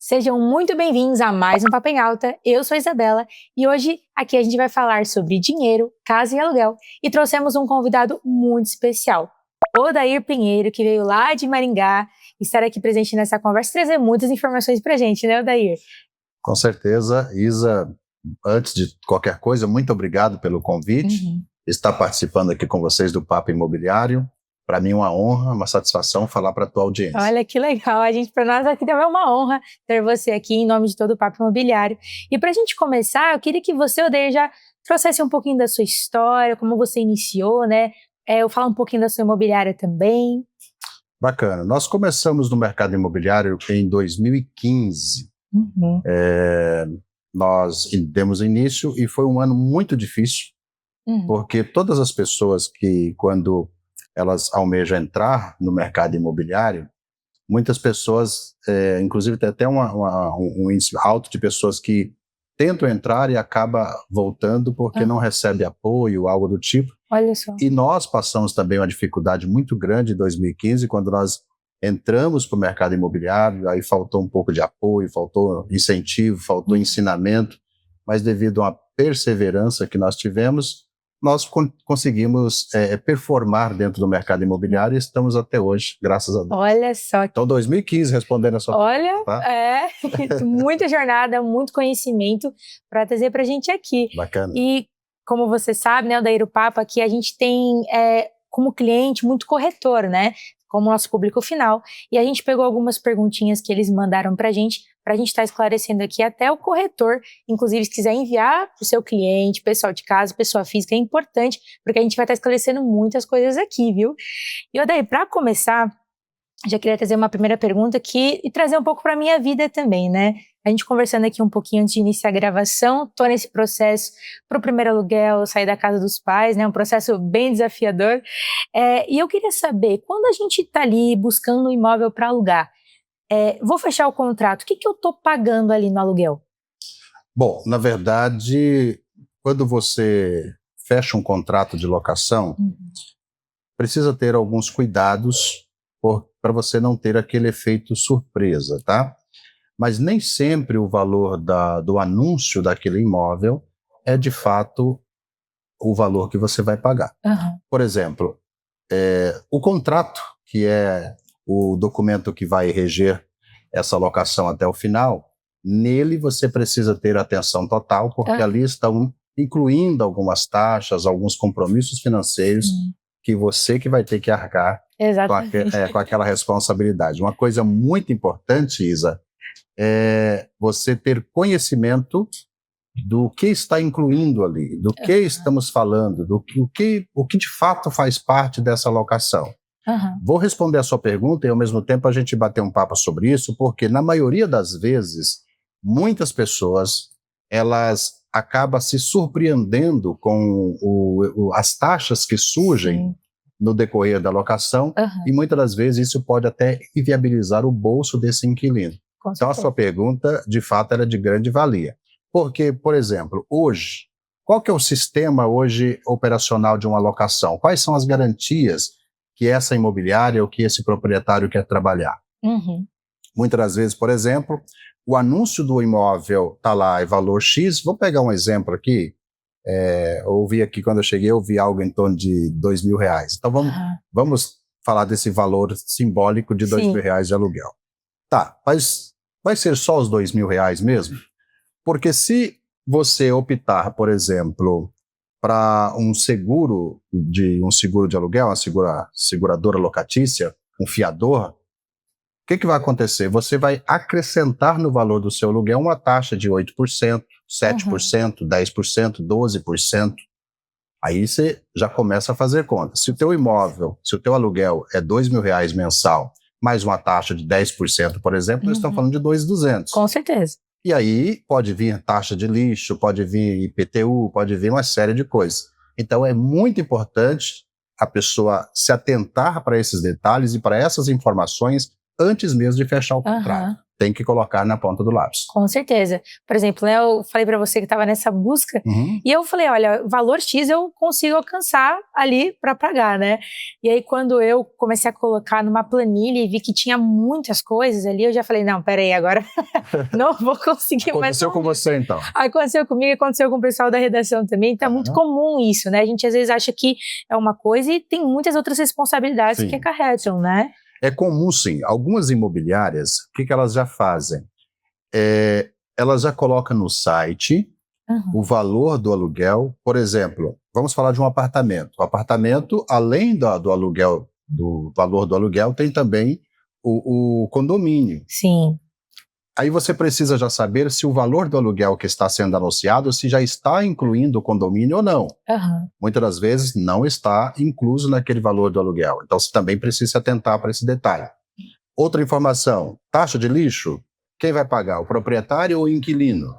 Sejam muito bem-vindos a mais um Papo em Alta. Eu sou a Isabela e hoje aqui a gente vai falar sobre dinheiro, casa e aluguel e trouxemos um convidado muito especial, Odair Pinheiro, que veio lá de Maringá estar aqui presente nessa conversa e trazer muitas informações pra gente, né, Odair? Com certeza, Isa, antes de qualquer coisa, muito obrigado pelo convite, estar participando aqui com vocês do Papo Imobiliário. Para mim é uma honra, uma satisfação falar para a tua audiência. Olha que legal, para nós aqui também é uma honra ter você aqui em nome de todo o Papo Imobiliário. E para a gente começar, eu queria que você, Odair, já trouxesse um pouquinho da sua história, como você iniciou, né? Eu falo um pouquinho da sua imobiliária também. Bacana. Nós começamos no mercado imobiliário em 2015. Nós demos início e foi um ano muito difícil, porque todas as pessoas que, quando elas almejam entrar no mercado imobiliário, muitas pessoas, inclusive tem até um índice alto de pessoas que tentam entrar e acaba voltando porque não recebe apoio, algo do tipo. Olha só. E nós passamos também uma dificuldade muito grande em 2015, quando nós entramos para o mercado imobiliário, aí faltou um pouco de apoio, faltou incentivo, faltou ensinamento, mas devido a uma perseverança que nós tivemos, nós conseguimos performar dentro do mercado imobiliário e estamos até hoje, graças a Deus. Olha só. Então, 2015, respondendo a sua pergunta. Tá? Muita jornada, muito conhecimento para trazer para a gente aqui. Bacana. E, como você sabe, né, Odair, o Papo aqui, a gente tem como cliente muito corretor, né? Como nosso público final. E a gente pegou algumas perguntinhas que eles mandaram para a gente estar esclarecendo aqui até o corretor. Inclusive, se quiser enviar para o seu cliente, pessoal de casa, pessoa física, é importante, porque a gente vai estar esclarecendo muitas coisas aqui, viu? E, Odair, para começar, já queria trazer uma primeira pergunta aqui e trazer um pouco para a minha vida também, né? A gente conversando aqui um pouquinho antes de iniciar a gravação, tô nesse processo para o primeiro aluguel, sair da casa dos pais, né? Um processo bem desafiador. E eu queria saber, quando a gente está ali buscando um imóvel para alugar, vou fechar o contrato, o que eu tô pagando ali no aluguel? Bom, na verdade, quando você fecha um contrato de locação, precisa ter alguns cuidados para você não ter aquele efeito surpresa, tá? Mas nem sempre o valor do anúncio daquele imóvel é, de fato, o valor que você vai pagar. Por exemplo, o contrato, que é o documento que vai reger essa locação até o final, nele você precisa ter atenção total, porque ali estão incluindo algumas taxas, alguns compromissos financeiros que você que vai ter que arcar com aquela responsabilidade. Uma coisa muito importante, Isa, é você ter conhecimento do que está incluindo ali, do que estamos falando, o que de fato faz parte dessa locação. Vou responder a sua pergunta e ao mesmo tempo a gente bater um papo sobre isso, porque na maioria das vezes, muitas pessoas, elas acabam se surpreendendo com as taxas que surgem no decorrer da locação, e muitas das vezes isso pode até inviabilizar o bolso desse inquilino. Então a sua pergunta, de fato, era de grande valia. Porque, por exemplo, hoje, qual que é o sistema hoje operacional de uma locação? Quais são as garantias que essa imobiliária ou que esse proprietário quer trabalhar? Muitas das vezes, por exemplo, o anúncio do imóvel está lá, é valor X. Vou pegar um exemplo aqui. Eu ouvi aqui, quando eu cheguei, eu vi algo em torno de R$2.000. Então vamos falar desse valor simbólico de R$2.000 de aluguel. Tá, mas vai ser só os R$2.000 mesmo? Porque se você optar, por exemplo, para um seguro de aluguel, uma seguradora locatícia, um fiador, o que vai acontecer? Você vai acrescentar no valor do seu aluguel uma taxa de 8%, 7%, 10%, 12%. Aí você já começa a fazer conta. Se o teu imóvel, se o teu aluguel é R$2.000 mensal, mais uma taxa de 10%, por exemplo, nós estamos falando de R$2.200. Com certeza. E aí pode vir taxa de lixo, pode vir IPTU, pode vir uma série de coisas. Então é muito importante a pessoa se atentar para esses detalhes e para essas informações antes mesmo de fechar o contrato. tem que colocar na ponta do lápis. Com certeza. Por exemplo, né, eu falei para você que estava nessa busca e eu falei, olha, valor X eu consigo alcançar ali para pagar, né? E aí quando eu comecei a colocar numa planilha e vi que tinha muitas coisas ali, eu já falei, não, peraí, agora não vou conseguir mais. Aconteceu com você então? Aconteceu comigo, aconteceu com o pessoal da redação também, então é muito comum isso, né? A gente às vezes acha que é uma coisa e tem muitas outras responsabilidades que acarretam, né? É comum, sim. Algumas imobiliárias, o que elas já fazem? Elas já colocam no site o valor do aluguel. Por exemplo, vamos falar de um apartamento. O apartamento, além do aluguel, do valor do aluguel, tem também o condomínio. Sim. Aí você precisa já saber se o valor do aluguel que está sendo anunciado, se já está incluindo o condomínio ou não. Muitas das vezes não está incluso naquele valor do aluguel. Então você também precisa se atentar para esse detalhe. Outra informação, taxa de lixo, quem vai pagar? O proprietário ou o inquilino?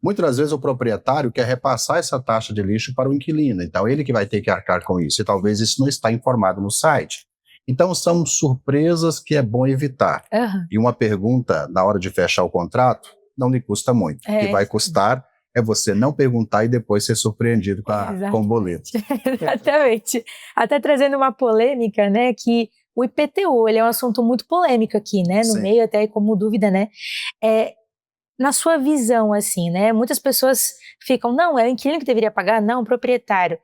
Muitas das vezes o proprietário quer repassar essa taxa de lixo para o inquilino. Então ele que vai ter que arcar com isso. E talvez isso não está informado no site. Então, são surpresas que é bom evitar. E uma pergunta na hora de fechar o contrato não lhe custa muito. O que vai custar é você não perguntar e depois ser surpreendido com o boleto. Exatamente. Até trazendo uma polêmica, né, que o IPTU, ele é um assunto muito polêmico aqui, né, no meio, até como dúvida, né, na sua visão, assim, né, muitas pessoas ficam, não, é o inquilino que deveria pagar, não, o proprietário.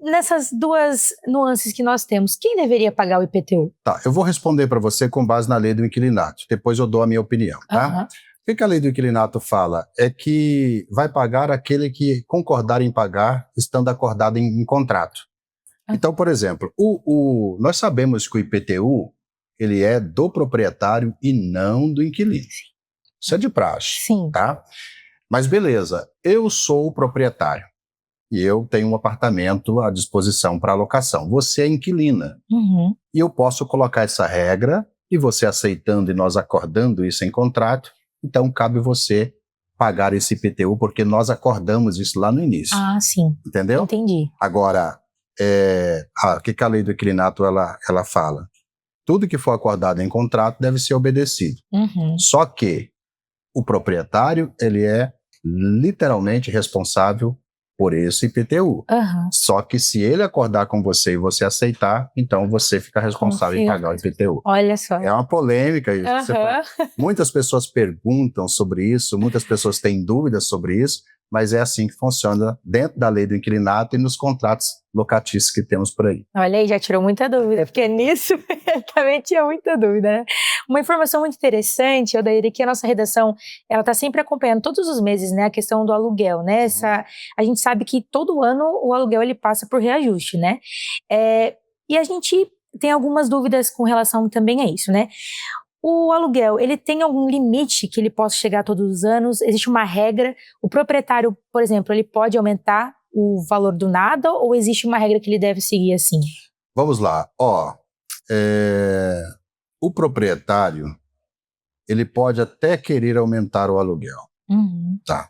Nessas duas nuances que nós temos, quem deveria pagar o IPTU? Tá, eu vou responder para você com base na lei do inquilinato, depois eu dou a minha opinião, tá? O que a lei do inquilinato fala? É que vai pagar aquele que concordar em pagar, estando acordado em contrato. Então, por exemplo, nós sabemos que o IPTU, ele é do proprietário e não do inquilino. Isso é de praxe, tá? Mas beleza, eu sou o proprietário. E eu tenho um apartamento à disposição para alocação. Você é inquilina. E eu posso colocar essa regra, e você aceitando e nós acordando isso em contrato, então cabe você pagar esse IPTU, porque nós acordamos isso lá no início. Ah, sim. Entendeu? Entendi. Agora, o que a lei do inquilinato ela fala? Tudo que for acordado em contrato deve ser obedecido. Só que o proprietário, ele é literalmente responsável por esse IPTU. Só que se ele acordar com você e você aceitar, então você fica responsável em pagar o IPTU. Olha só. É uma polêmica isso. Muitas pessoas perguntam sobre isso, muitas pessoas têm dúvidas sobre isso, mas é assim que funciona dentro da lei do inquilinato e nos contratos locatícios que temos por aí. Olha aí, já tirou muita dúvida, porque nisso eu também tinha muita dúvida, né? Uma informação muito interessante, Odair, que a nossa redação, ela está sempre acompanhando todos os meses, né, a questão do aluguel, né? A gente sabe que todo ano o aluguel ele passa por reajuste, né? E a gente tem algumas dúvidas com relação também a isso, né? O aluguel, ele tem algum limite que ele possa chegar todos os anos? Existe uma regra? O proprietário, por exemplo, ele pode aumentar o valor do nada ou existe uma regra que ele deve seguir assim? Vamos lá. O proprietário, ele pode até querer aumentar o aluguel. Tá.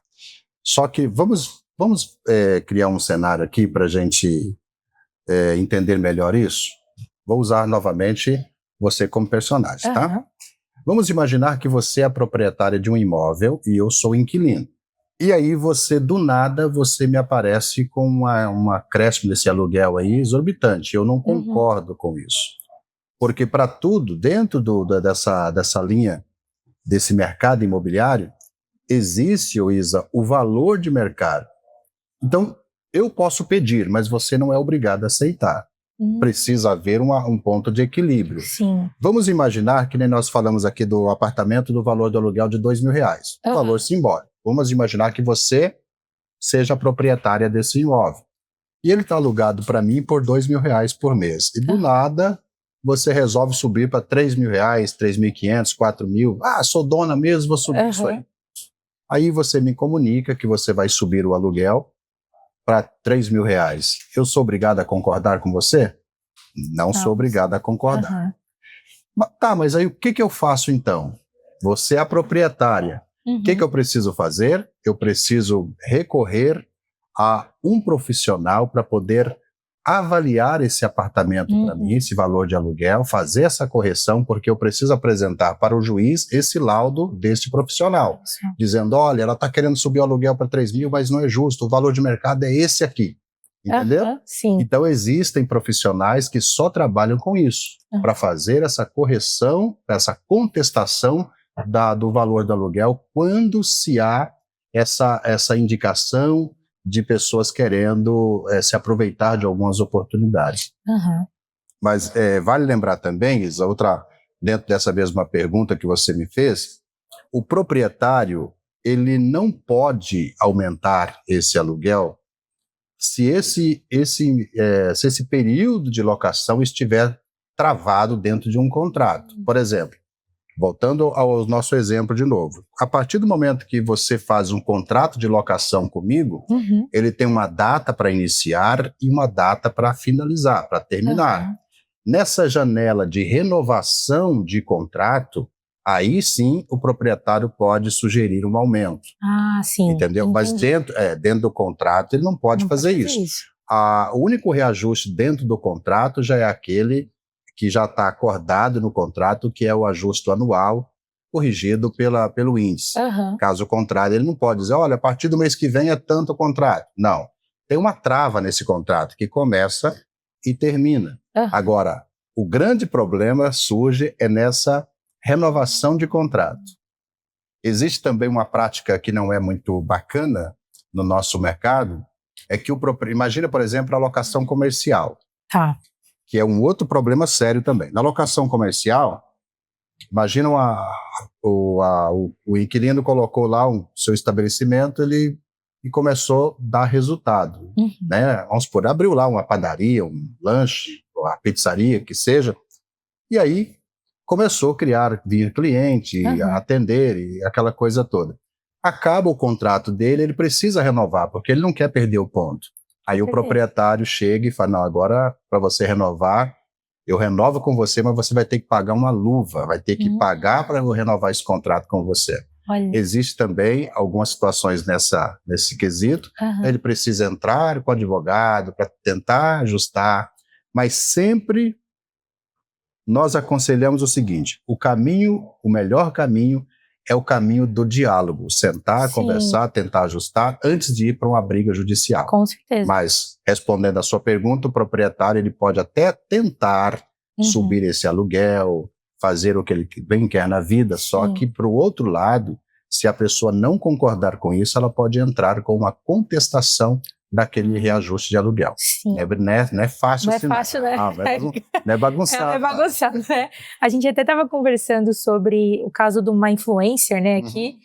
Só que vamos criar um cenário aqui para a gente entender melhor isso. Vou usar novamente você como personagem, tá? Vamos imaginar que você é a proprietária de um imóvel e eu sou o inquilino. E aí você, do nada, você me aparece com uma acréscimo desse aluguel aí exorbitante. Eu não concordo com isso. Porque para tudo, dentro dessa linha, desse mercado imobiliário, existe, Isa, o valor de mercado. Então, eu posso pedir, mas você não é obrigado a aceitar. Precisa haver um ponto de equilíbrio. Sim. Vamos imaginar que nem nós falamos aqui do apartamento do valor do aluguel de R$2.000, valor simbólico. Vamos imaginar que você seja a proprietária desse imóvel. E ele está alugado para mim por R$2.000 por mês. E do nada, você resolve subir para R$3.000, R$3.500, R$4.000. Ah, sou dona mesmo, vou subir isso aí. Aí você me comunica que você vai subir o aluguel para R$3.000. Eu sou obrigado a concordar com você? Não sou obrigado a concordar. Tá, mas aí o que eu faço então? Você é a proprietária. O que eu preciso fazer? Eu preciso recorrer a um profissional para poder avaliar esse apartamento para mim, esse valor de aluguel, fazer essa correção, porque eu preciso apresentar para o juiz esse laudo deste profissional, dizendo, olha, ela está querendo subir o aluguel para 3 mil, mas não é justo, o valor de mercado é esse aqui, entendeu? Sim. Então existem profissionais que só trabalham com isso, para fazer essa correção, essa contestação do valor do aluguel, quando se há essa indicação de pessoas querendo se aproveitar de algumas oportunidades. Mas vale lembrar também, Isa, dentro dessa mesma pergunta que você me fez, o proprietário ele não pode aumentar esse aluguel se esse período de locação estiver travado dentro de um contrato. Por exemplo, voltando ao nosso exemplo de novo, a partir do momento que você faz um contrato de locação comigo, ele tem uma data para iniciar e uma data para finalizar, para terminar. Nessa janela de renovação de contrato, aí sim o proprietário pode sugerir um aumento. Sim. Entendeu? Mas dentro do contrato ele não pode fazer isso. O único reajuste dentro do contrato já é aquele que já está acordado no contrato, que é o ajuste anual, corrigido pelo índice. Caso contrário, ele não pode dizer, olha, a partir do mês que vem é tanto o contrato. Não. Tem uma trava nesse contrato, que começa e termina. Agora, o grande problema surge nessa renovação de contrato. Existe também uma prática que não é muito bacana no nosso mercado, é que imagina, por exemplo, a locação comercial. Que é um outro problema sério também. Na locação comercial, imagina o inquilino colocou lá o seu estabelecimento e começou a dar resultado. Né? Vamos supor, abriu lá uma padaria, um lanche, uma pizzaria, que seja, e aí começou a vir cliente, a atender, e aquela coisa toda. Acaba o contrato dele, ele precisa renovar, porque ele não quer perder o ponto. Aí o proprietário chega e fala, não, agora para você renovar, eu renovo com você, mas você vai ter que pagar uma luva, vai ter que pagar para eu renovar esse contrato com você. Existe também algumas situações nesse quesito, ele precisa entrar com o advogado para tentar ajustar, mas sempre nós aconselhamos o seguinte, o melhor caminho é o caminho do diálogo, sentar, conversar, tentar ajustar, antes de ir para uma briga judicial. Com certeza. Mas, respondendo à sua pergunta, o proprietário ele pode até tentar subir esse aluguel, fazer o que ele bem quer na vida, só que, para o outro lado, se a pessoa não concordar com isso, ela pode entrar com uma contestação daquele reajuste de aluguel. Não é fácil não assim. Não é fácil, né? Não é bagunçado. É bagunçado, né? A gente até estava conversando sobre o caso de uma influencer, né, aqui,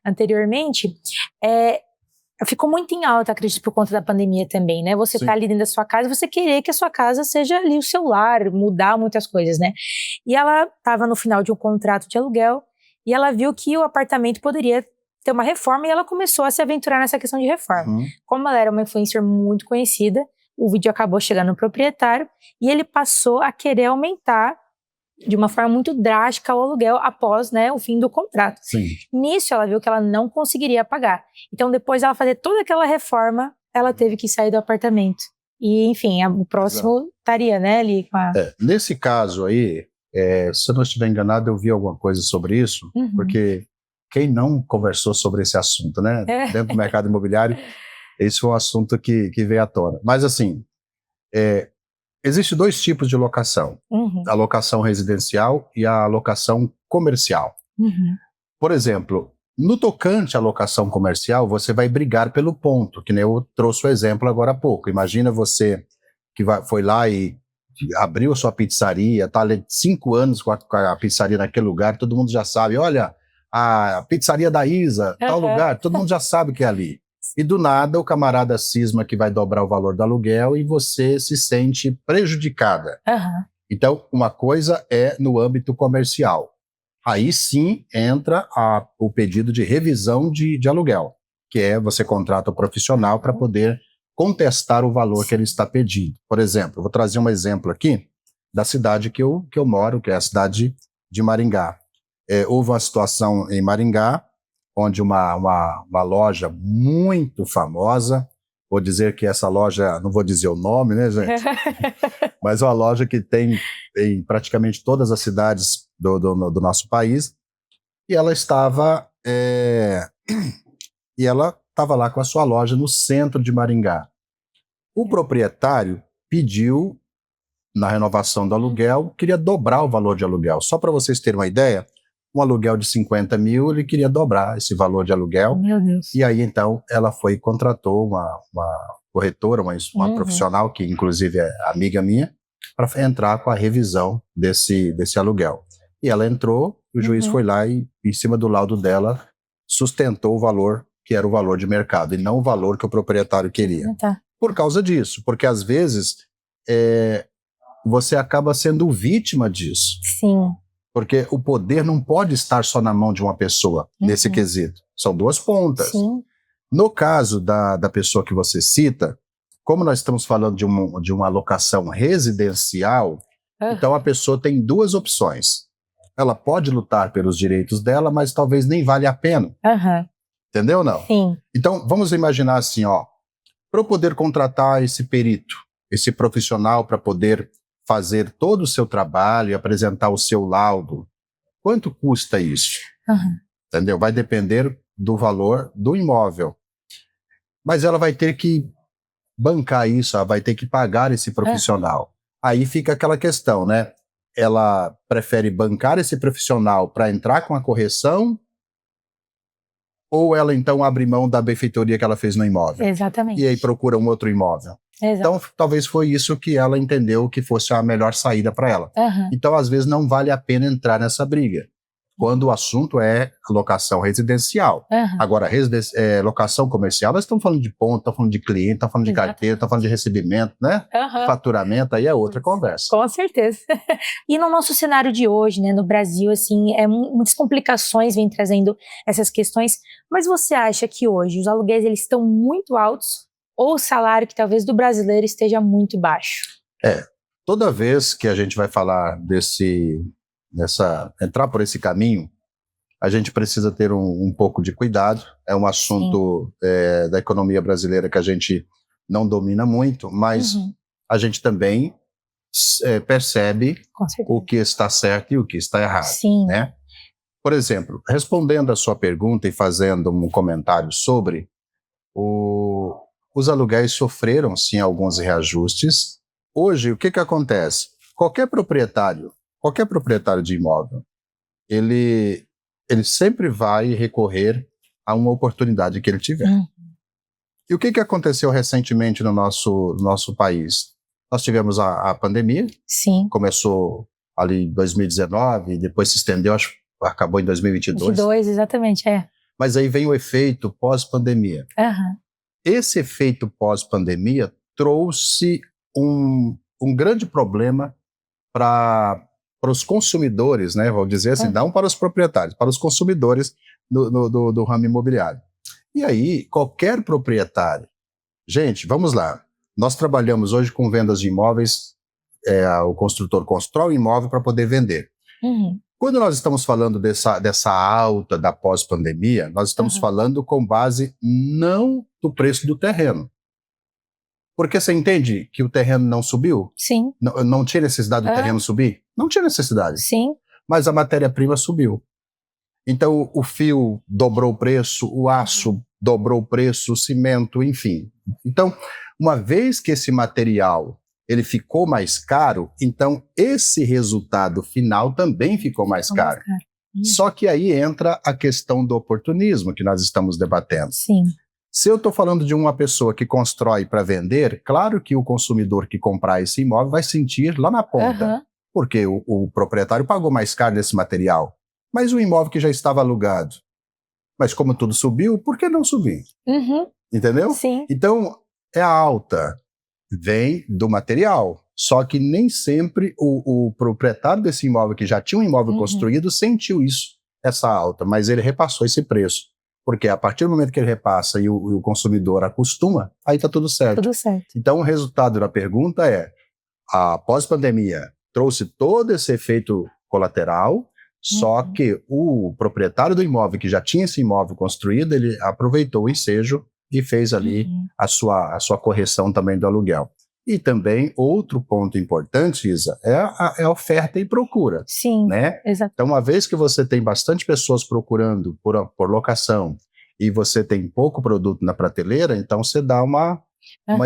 anteriormente. Ficou muito em alta, acredito, por conta da pandemia também, né? Você tá ali dentro da sua casa, você querer que a sua casa seja ali o seu lar, mudar muitas coisas, né? E ela estava no final de um contrato de aluguel e ela viu que o apartamento poderia ter uma reforma e ela começou a se aventurar nessa questão de reforma. Como ela era uma influencer muito conhecida, o vídeo acabou chegando no proprietário e ele passou a querer aumentar de uma forma muito drástica o aluguel após, né, o fim do contrato. Nisso ela viu que ela não conseguiria pagar. Então depois dela fazer toda aquela reforma, ela teve que sair do apartamento. E enfim, o próximo estaria, né, ali com a... Nesse caso aí, se eu não estiver enganado, eu vi alguma coisa sobre isso, porque quem não conversou sobre esse assunto, né? Dentro do mercado imobiliário, esse foi um assunto que veio à tona. Mas assim, existem 2 tipos de locação. A locação residencial e a locação comercial. Por exemplo, no tocante à locação comercial, você vai brigar pelo ponto, que nem eu trouxe o exemplo agora há pouco. Imagina você que foi lá e abriu a sua pizzaria, está há 5 anos com a pizzaria naquele lugar, todo mundo já sabe, olha, a pizzaria da Isa, tal lugar, todo mundo já sabe que é ali. E do nada o camarada cisma que vai dobrar o valor do aluguel e você se sente prejudicada. Então, uma coisa é no âmbito comercial. Aí sim entra o pedido de revisão de aluguel, que é você contrata o profissional para poder contestar o valor que ele está pedindo. Por exemplo, vou trazer um exemplo aqui da cidade que eu moro, que é a cidade de Maringá. Houve uma situação em Maringá, onde uma loja muito famosa vou dizer que essa loja, não vou dizer o nome, né, gente? Mas é uma loja que tem em praticamente todas as cidades do nosso país, e ela estava lá com a sua loja no centro de Maringá. O proprietário pediu, na renovação do aluguel, queria dobrar o valor de aluguel. Só para vocês terem uma ideia, um aluguel de 50 mil, ele queria dobrar esse valor de aluguel. Meu Deus. E aí, então, ela foi e contratou uma corretora, uma profissional, que inclusive é amiga minha, para entrar com a revisão desse aluguel. E ela entrou, o juiz foi lá e, em cima do laudo dela, sustentou o valor que era o valor de mercado, e não o valor que o proprietário queria. Tá. Por causa disso, porque às vezes você acaba sendo vítima disso. Sim. Porque o poder não pode estar só na mão de uma pessoa, nesse quesito. São duas pontas. Sim. No caso da pessoa que você cita, como nós estamos falando de uma locação residencial, então a pessoa tem duas opções. Ela pode lutar pelos direitos dela, mas talvez nem vale a pena. Entendeu ou não? Sim. Então, vamos imaginar assim, para eu poder contratar esse perito, esse profissional para poder fazer todo o seu trabalho e apresentar o seu laudo, quanto custa isso? Entendeu? Vai depender do valor do imóvel. Mas ela vai ter que bancar isso, ela vai ter que pagar esse profissional. Aí fica aquela questão, né? Ela prefere bancar esse profissional para entrar com a correção, ou ela então abre mão da benfeitoria que ela fez no imóvel? Exatamente. E aí procura um outro imóvel. Exato. Então, talvez foi isso que ela entendeu que fosse a melhor saída para ela. Então, às vezes, não vale a pena entrar nessa briga, quando o assunto é locação residencial. Agora, locação comercial, nós estamos falando de ponto, estamos falando de cliente, estamos falando de carteira, estamos falando de recebimento, né? Faturamento, aí é outra conversa. Com certeza. E no nosso cenário de hoje, né, no Brasil, assim, muitas complicações vêm trazendo essas questões, mas você acha que hoje os aluguéis eles estão muito altos, ou o salário que talvez do brasileiro esteja muito baixo? Toda Toda vez que a gente vai falar entrar por esse caminho, a gente precisa ter um pouco de cuidado. É um assunto da economia brasileira que a gente não domina muito, mas a gente também percebe o que está certo e o que está errado. Né? Por exemplo, respondendo a sua pergunta e fazendo um comentário sobre os aluguéis sofreram, sim, alguns reajustes. Hoje, o que acontece? Qualquer proprietário de imóvel, ele sempre vai recorrer a uma oportunidade que ele tiver. E o que aconteceu recentemente no nosso país? Nós tivemos a pandemia, começou ali em 2019, depois se estendeu, acho que acabou em 2022. Exatamente, Mas aí vem o efeito pós-pandemia. Esse efeito pós-pandemia trouxe um grande problema para os consumidores, né? Vou dizer assim, não para os proprietários, para os consumidores do ramo imobiliário. E aí, qualquer proprietário... Gente, vamos lá. Nós trabalhamos hoje com vendas de imóveis, o construtor constrói o imóvel para poder vender. Quando nós estamos falando dessa alta da pós-pandemia, nós estamos falando com base não do preço do terreno. Porque você entende que o terreno não subiu? Sim. Não tinha necessidade do terreno subir? Não tinha necessidade. Sim. Mas a matéria-prima subiu. Então o fio dobrou o preço, o aço dobrou o preço, o cimento, enfim. Então, uma vez que esse material ele ficou mais caro, então esse resultado final também ficou mais caro. Só que aí entra a questão do oportunismo que nós estamos debatendo. Se eu estou falando de uma pessoa que constrói para vender, claro que o consumidor que comprar esse imóvel vai sentir lá na ponta, porque o proprietário pagou mais caro nesse material. Mas o imóvel que já estava alugado, mas como tudo subiu, por que não subir? Entendeu? Então, a alta vem do material, só que nem sempre o proprietário desse imóvel, que já tinha um imóvel construído, sentiu essa alta, mas ele repassou esse preço. Porque a partir do momento que ele repassa e o consumidor acostuma, aí está tudo certo. Então, o resultado da pergunta é: a pós-pandemia trouxe todo esse efeito colateral, só que o proprietário do imóvel, que já tinha esse imóvel construído, ele aproveitou o ensejo e fez ali a sua correção também do aluguel. E também, outro ponto importante, Isa, é a oferta e procura. Sim, né? exato. Então, uma vez que você tem bastante pessoas procurando por locação e você tem pouco produto na prateleira, então você dá uma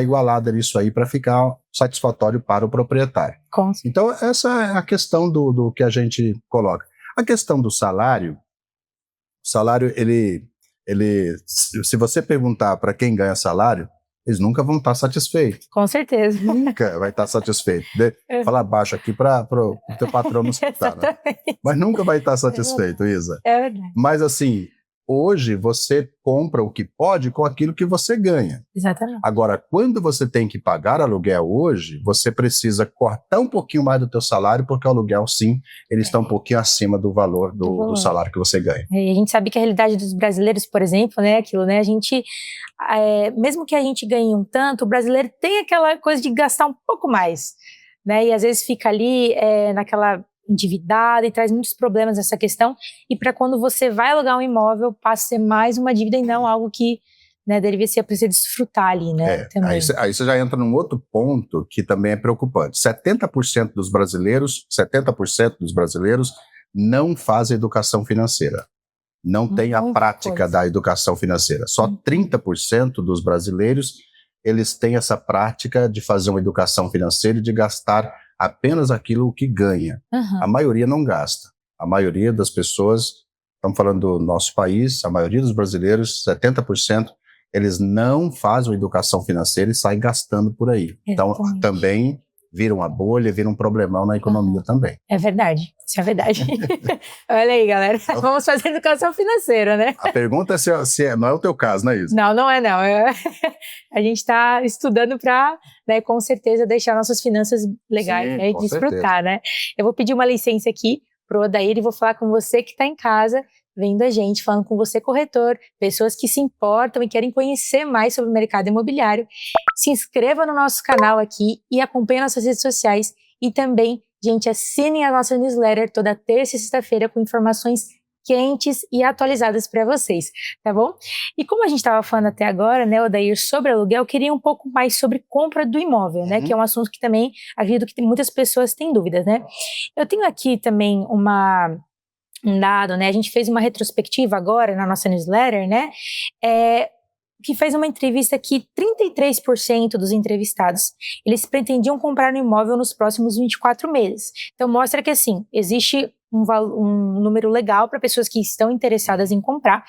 igualada nisso aí para ficar satisfatório para o proprietário. Então, essa é a questão do que a gente coloca. A questão do salário, se você perguntar para quem ganha salário, eles nunca vão estar satisfeitos. Com certeza. Nunca vai estar satisfeito. Falar baixo aqui para o teu patrão não escutar, né? Mas nunca vai estar satisfeito, Isa. É verdade. Mas assim, hoje você compra o que pode com aquilo que você ganha. Exatamente. Agora, quando você tem que pagar aluguel hoje, você precisa cortar um pouquinho mais do teu salário, porque o aluguel, sim, ele está um pouquinho acima do valor do salário que você ganha. E a gente sabe que a realidade dos brasileiros, por exemplo, né, aquilo, né, a gente, mesmo que a gente ganhe um tanto, o brasileiro tem aquela coisa de gastar um pouco mais, né, e às vezes fica ali naquela endividada e traz muitos problemas essa questão, e para quando você vai alugar um imóvel, passa a ser mais uma dívida e não algo que, né, deveria ser para você desfrutar ali, né, também. Aí você já entra num outro ponto que também é preocupante. 70% dos brasileiros não fazem educação financeira. Não tem a prática da educação financeira. Só 30% dos brasileiros, eles têm essa prática de fazer uma educação financeira e de gastar apenas aquilo que ganha. A maioria não gasta. A maioria das pessoas, estamos falando do nosso país, a maioria dos brasileiros, 70%, eles não fazem educação financeira e saem gastando por aí. Então, também vira uma bolha, vira um problemão na economia também. É verdade, isso é verdade. Olha aí, galera, vamos fazer educação financeira, né? A pergunta é se não é o teu caso, não é isso? Não, não é não. A gente está estudando para, né, com certeza, deixar nossas finanças legais, né, e desfrutar, né? Eu vou pedir uma licença aqui pro Odair e vou falar com você que está em casa, vendo a gente, falando com você, corretor, pessoas que se importam e querem conhecer mais sobre o mercado imobiliário. Se inscreva no nosso canal aqui e acompanhe nossas redes sociais. E também, gente, assinem a nossa newsletter toda terça e sexta-feira com informações quentes e atualizadas para vocês, tá bom? E como a gente estava falando até agora, né, Odair, sobre aluguel, eu queria um pouco mais sobre compra do imóvel, né, que é um assunto que também acredito que muitas pessoas têm dúvidas, né? Eu tenho aqui também um dado, né? A gente fez uma retrospectiva agora na nossa newsletter, né? Que fez uma entrevista que 33% dos entrevistados, eles pretendiam comprar um imóvel nos próximos 24 meses. Então mostra que, assim, existe um número legal para pessoas que estão interessadas em comprar,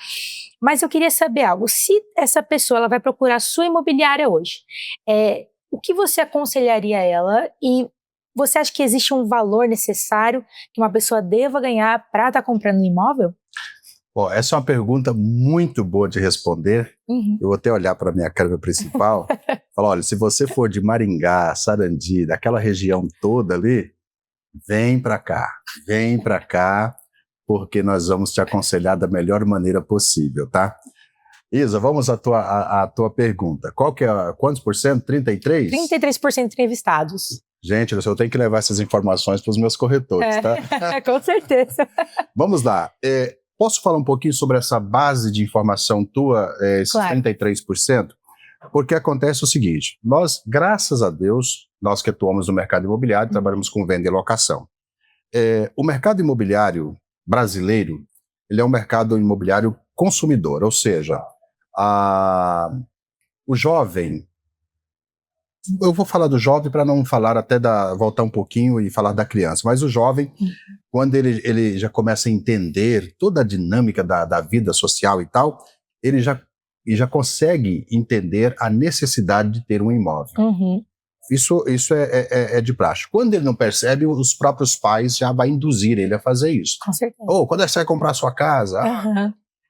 mas eu queria saber algo. Se essa pessoa ela vai procurar a sua imobiliária hoje, o que você aconselharia a ela e você acha que existe um valor necessário que uma pessoa deva ganhar para estar comprando um imóvel? Bom, essa é uma pergunta muito boa de responder. Eu vou até olhar para a minha câmera principal e falar, olha, se você for de Maringá, Sarandi, daquela região toda ali, vem para cá, porque nós vamos te aconselhar da melhor maneira possível, tá? Isa, vamos à tua pergunta. Quantos por cento? 33%? 33% entrevistados. Gente, eu tenho que levar essas informações para os meus corretores, tá? Com certeza. Vamos lá. Posso falar um pouquinho sobre essa base de informação tua, esses claro. 33%? Porque acontece o seguinte, nós, graças a Deus, nós que atuamos no mercado imobiliário, trabalhamos com venda e locação. O mercado imobiliário brasileiro, ele é um mercado imobiliário consumidor, ou seja, o jovem, eu vou falar do jovem para não falar voltar um pouquinho e falar da criança, mas o jovem, quando ele já começa a entender toda a dinâmica da vida social e tal, ele já consegue entender a necessidade de ter um imóvel. Isso é de praxe. Quando ele não percebe, os próprios pais já vão induzir ele a fazer isso. Com certeza. Quando é que você vai comprar a sua casa?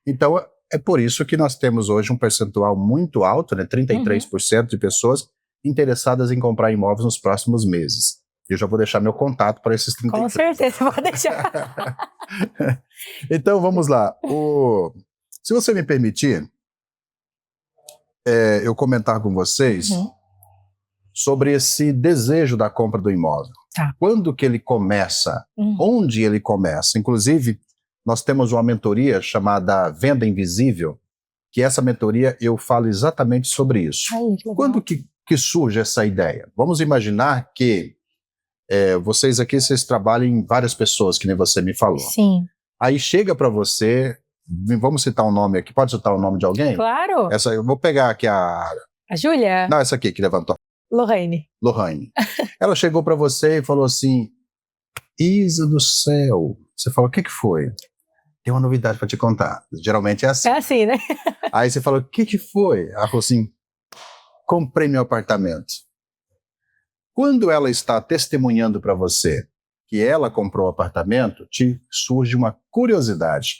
Então, é por isso que nós temos hoje um percentual muito alto, né, 33% de pessoas interessadas em comprar imóveis nos próximos meses. Eu já vou deixar meu contato para esses 33%. Com certeza, vou deixar. Então, vamos lá. Se você me permitir, eu comentar com vocês sobre esse desejo da compra do imóvel. Tá. Quando que ele começa? Onde ele começa? Inclusive, nós temos uma mentoria chamada Venda Invisível, que essa mentoria eu falo exatamente sobre isso. Ai, que legal. Quando que surge essa ideia? Vamos imaginar que vocês trabalham em várias pessoas, que nem você me falou. Sim. Aí chega para você, vamos citar um nome aqui, pode citar o nome de alguém? Claro. Eu vou pegar aqui a Júlia? Não, essa aqui que levantou. Lohane. Ela chegou para você e falou assim, Isa do céu. Você falou, o que foi? Tem uma novidade para te contar. Geralmente é assim. É assim, né? Aí você falou, o que foi? Ela falou assim, comprei meu apartamento. Quando ela está testemunhando para você que ela comprou o apartamento, te surge uma curiosidade.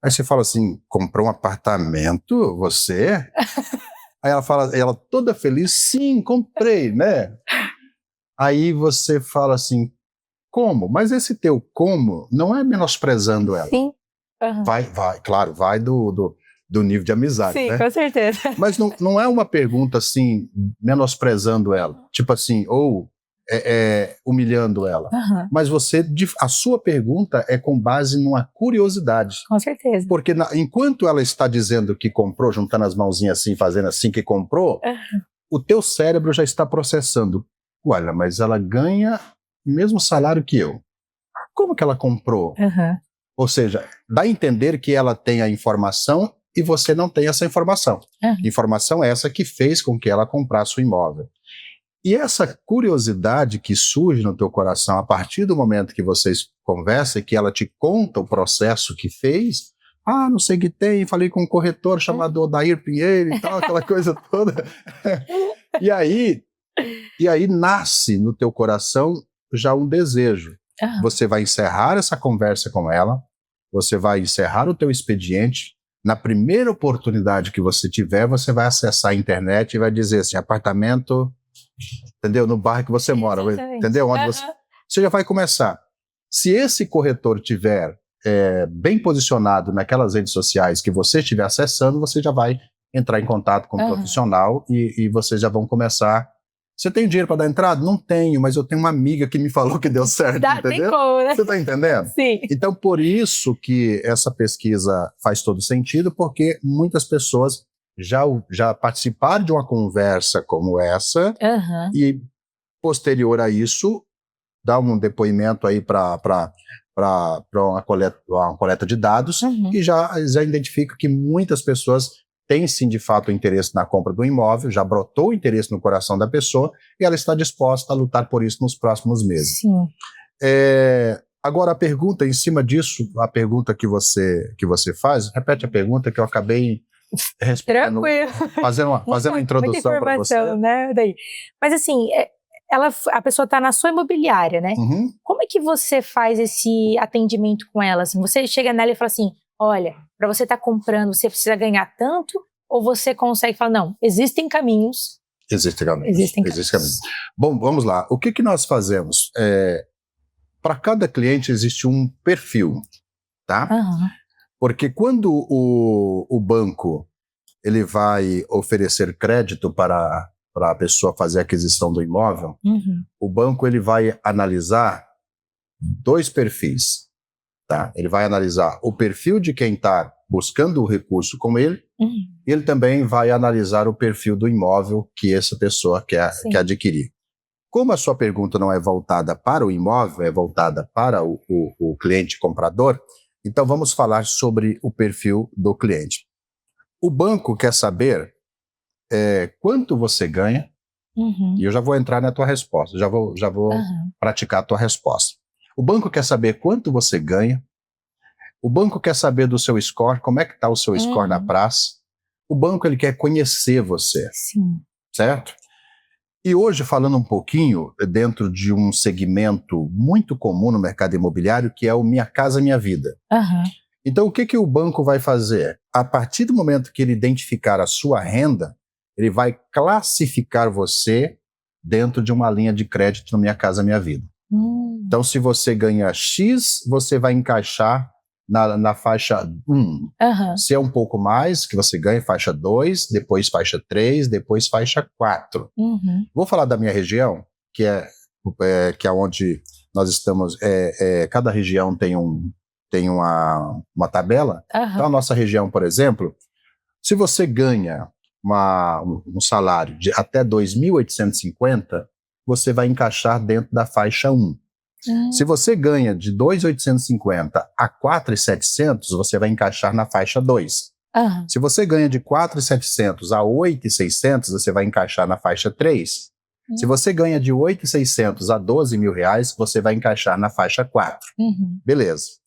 Aí você fala assim, comprou um apartamento? Você? Aí ela fala, ela toda feliz, sim, comprei, né? Aí você fala assim, como? Mas esse teu como não é menosprezando ela. Sim. Uhum. Vai do nível de amizade, sim, né? Com certeza. Mas não é uma pergunta assim, menosprezando ela, tipo assim, ou humilhando ela. Uhum. Mas a sua pergunta é com base numa curiosidade. Com certeza. Porque enquanto ela está dizendo que comprou, juntando as mãozinhas assim, fazendo assim que comprou, o teu cérebro já está processando. Olha, mas ela ganha o mesmo salário que eu. Como que ela comprou? Uhum. Ou seja, dá a entender que ela tem a informação e você não tem essa informação. Informação essa que fez com que ela comprasse o imóvel. E essa curiosidade que surge no teu coração a partir do momento que vocês conversam e que ela te conta o processo que fez, não sei o que tem, falei com um corretor chamado Odair Pinheiro e tal, aquela coisa toda. E aí nasce no teu coração já um desejo. Você vai encerrar essa conversa com ela, você vai encerrar o teu expediente. Na primeira oportunidade que você tiver, você vai acessar a internet e vai dizer assim, apartamento, entendeu? No bairro que você mora, entendeu? Onde você já vai começar. Se esse corretor tiver bem posicionado naquelas redes sociais que você estiver acessando, você já vai entrar em contato com o profissional e vocês já vão começar. Você tem dinheiro para dar entrada? Não tenho, mas eu tenho uma amiga que me falou que deu certo, entendeu? Tem como, né? Você está entendendo? Sim. Então, por isso que essa pesquisa faz todo sentido, porque muitas pessoas já participaram de uma conversa como essa e, posterior a isso, dá um depoimento aí para uma coleta de dados e já identifica que muitas pessoas têm sim de fato interesse na compra do imóvel, já brotou o interesse no coração da pessoa e ela está disposta a lutar por isso nos próximos meses. Sim. Agora a pergunta, em cima disso, a pergunta que você faz, repete a pergunta que eu acabei respondendo, fazendo uma introdução para você. Né? Mas assim, a pessoa está na sua imobiliária, né? Como é que você faz esse atendimento com ela? Assim, você chega nela e fala assim, olha, para você estar comprando, você precisa ganhar tanto? Ou você consegue falar, não, existem caminhos? Existem caminhos. Bom, vamos lá. O que nós fazemos? Para cada cliente existe um perfil, tá? Porque quando o banco ele vai oferecer crédito para a pessoa fazer a aquisição do imóvel, o banco ele vai analisar 2 perfis. Tá? Ele vai analisar o perfil de quem está buscando o recurso com ele, e ele também vai analisar o perfil do imóvel que essa pessoa quer adquirir. Como a sua pergunta não é voltada para o imóvel, é voltada para o cliente comprador, então vamos falar sobre o perfil do cliente. O banco quer saber quanto você ganha, e eu já vou entrar na tua resposta, já vou praticar a tua resposta. O banco quer saber quanto você ganha, o banco quer saber do seu score, como é que está o seu score na praça, o banco ele quer conhecer você, certo? E hoje, falando um pouquinho dentro de um segmento muito comum no mercado imobiliário, que é o Minha Casa Minha Vida. Então, o que o banco vai fazer? A partir do momento que ele identificar a sua renda, ele vai classificar você dentro de uma linha de crédito no Minha Casa Minha Vida. Então, se você ganha X, você vai encaixar na faixa 1. Se é um pouco mais, que você ganha faixa 2, depois faixa 3, depois faixa 4. Vou falar da minha região, que é onde nós estamos. Cada região tem uma tabela. Então, a nossa região, por exemplo, Se você ganha um salário de até 2.850, você vai encaixar dentro da faixa 1. Se você ganha de 2.850 a 4.700, você vai encaixar na faixa 2. Se você ganha de 4.700 a 8.600, você vai encaixar na faixa 3. Se você ganha de 8.600 a 12 mil reais, você vai encaixar na faixa 4. Beleza.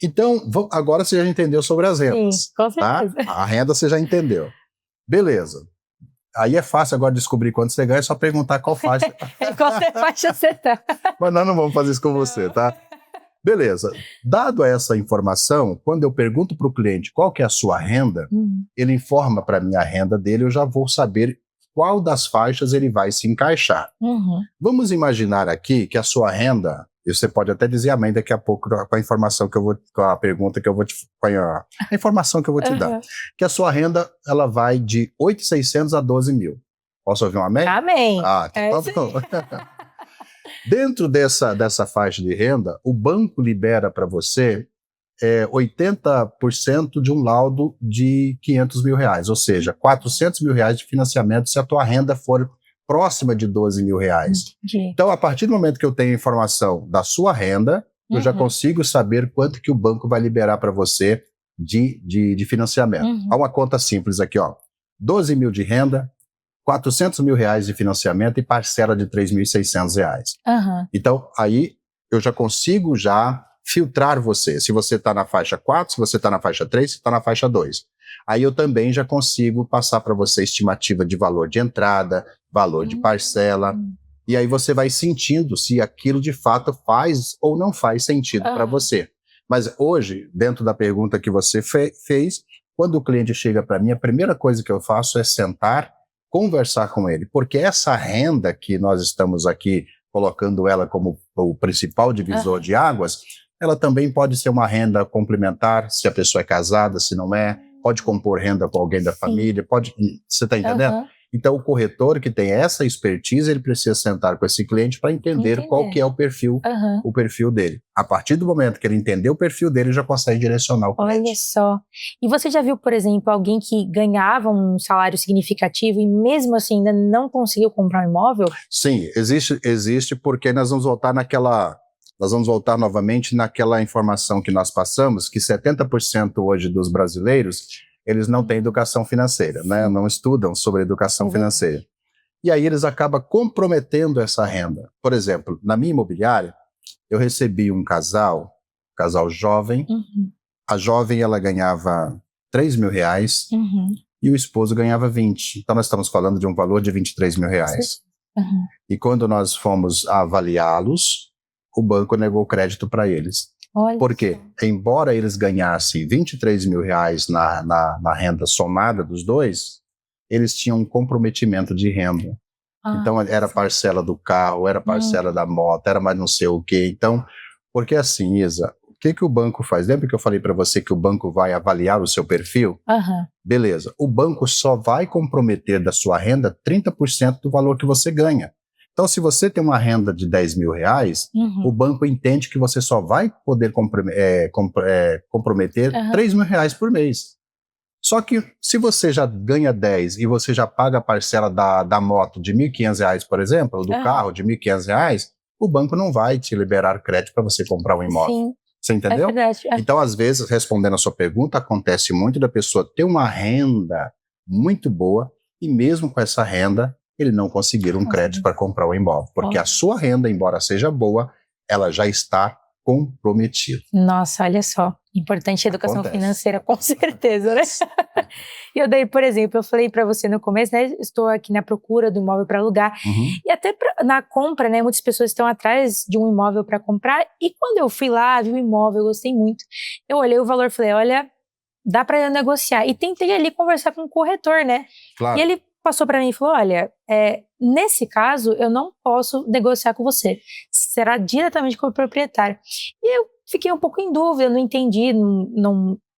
Então, agora você já entendeu sobre as rendas. Sim, com certeza. Tá? A renda você já entendeu. Beleza. Aí é fácil agora descobrir quanto você ganha, é só perguntar qual faixa. Qual faixa você tá? Mas nós não vamos fazer isso com você, tá? Beleza. Dado essa informação, quando eu pergunto para o cliente qual que é a sua renda, ele informa para mim a renda dele, eu já vou saber qual das faixas ele vai se encaixar. Vamos imaginar aqui que a sua renda, e você pode até dizer amém daqui a pouco com a informação que eu vou, com a pergunta que eu vou te, com a informação que eu vou te dar, que a sua renda ela vai de 8.600 a 12 mil. Posso ouvir um amém? Amém. Então tá bom. Dentro dessa faixa de renda, o banco libera para você 80% de um laudo de 500 mil reais, ou seja, 400 mil reais de financiamento se a tua renda for próxima de 12 mil reais. Então, a partir do momento que eu tenho informação da sua renda, eu já consigo saber quanto que o banco vai liberar para você de financiamento. Há uma conta simples aqui, ó. 12 mil de renda, 400 mil reais de financiamento e parcela de 3.600 reais. Então, aí eu já consigo filtrar você. Se você está na faixa 4, se você está na faixa 3, se está na faixa 2. Aí eu também já consigo passar para você estimativa de valor de entrada, valor de parcela, e aí você vai sentindo se aquilo de fato faz ou não faz sentido para você. Mas hoje, dentro da pergunta que você fez, quando o cliente chega para mim, a primeira coisa que eu faço é sentar, conversar com ele, porque essa renda que nós estamos aqui colocando ela como o principal divisor de águas, ela também pode ser uma renda complementar, se a pessoa é casada, se não é, pode compor renda com alguém da família, você está entendendo? Então, o corretor que tem essa expertise, ele precisa sentar com esse cliente para entender qual que é o perfil dele. A partir do momento que ele entender o perfil dele, já consegue direcionar o cliente. Olha só. E você já viu, por exemplo, alguém que ganhava um salário significativo e mesmo assim ainda não conseguiu comprar um imóvel? Sim, existe porque nós vamos voltar novamente naquela informação que nós passamos, que 70% hoje dos brasileiros, eles não têm educação financeira, né? Não estudam sobre educação financeira. E aí eles acabam comprometendo essa renda. Por exemplo, na minha imobiliária, eu recebi um casal jovem, a jovem ela ganhava 3 mil reais e o esposo ganhava 20. Então nós estamos falando de um valor de 23 mil reais. E quando nós fomos avaliá-los, o banco negou crédito para eles. Porque, embora eles ganhassem 23 mil reais na renda somada dos dois, eles tinham um comprometimento de renda. Então, era parcela do carro, era parcela da moto, era mais não sei o quê. Então, porque assim, Isa, o que o banco faz? Lembra que eu falei para você que o banco vai avaliar o seu perfil? Beleza. O banco só vai comprometer da sua renda 30% do valor que você ganha. Então, se você tem uma renda de 10 mil reais, o banco entende que você só vai poder comprometer 3 mil reais por mês. Só que se você já ganha 10 e você já paga a parcela da moto de 1.500 reais, por exemplo, ou do carro de 1.500 reais, o banco não vai te liberar crédito para você comprar um imóvel. Sim. Você entendeu? É verdade. Então, às vezes, respondendo a sua pergunta, acontece muito da pessoa ter uma renda muito boa e mesmo com essa renda, ele não conseguir um crédito para comprar o imóvel. Porque a sua renda, embora seja boa, ela já está comprometida. Nossa, olha só. Importante a educação financeira, com certeza, né? E eu daí, por exemplo, eu falei para você no começo, né? Estou aqui na procura do imóvel para alugar. E até na compra, né? Muitas pessoas estão atrás de um imóvel para comprar. E quando eu fui lá, vi o imóvel, eu gostei muito. Eu olhei o valor e falei, olha, dá para eu negociar. E tentei ali conversar com o corretor, né? Claro. E ele passou para mim e falou, olha, nesse caso eu não posso negociar com você, será diretamente com o proprietário. E eu fiquei um pouco em dúvida, não entendi,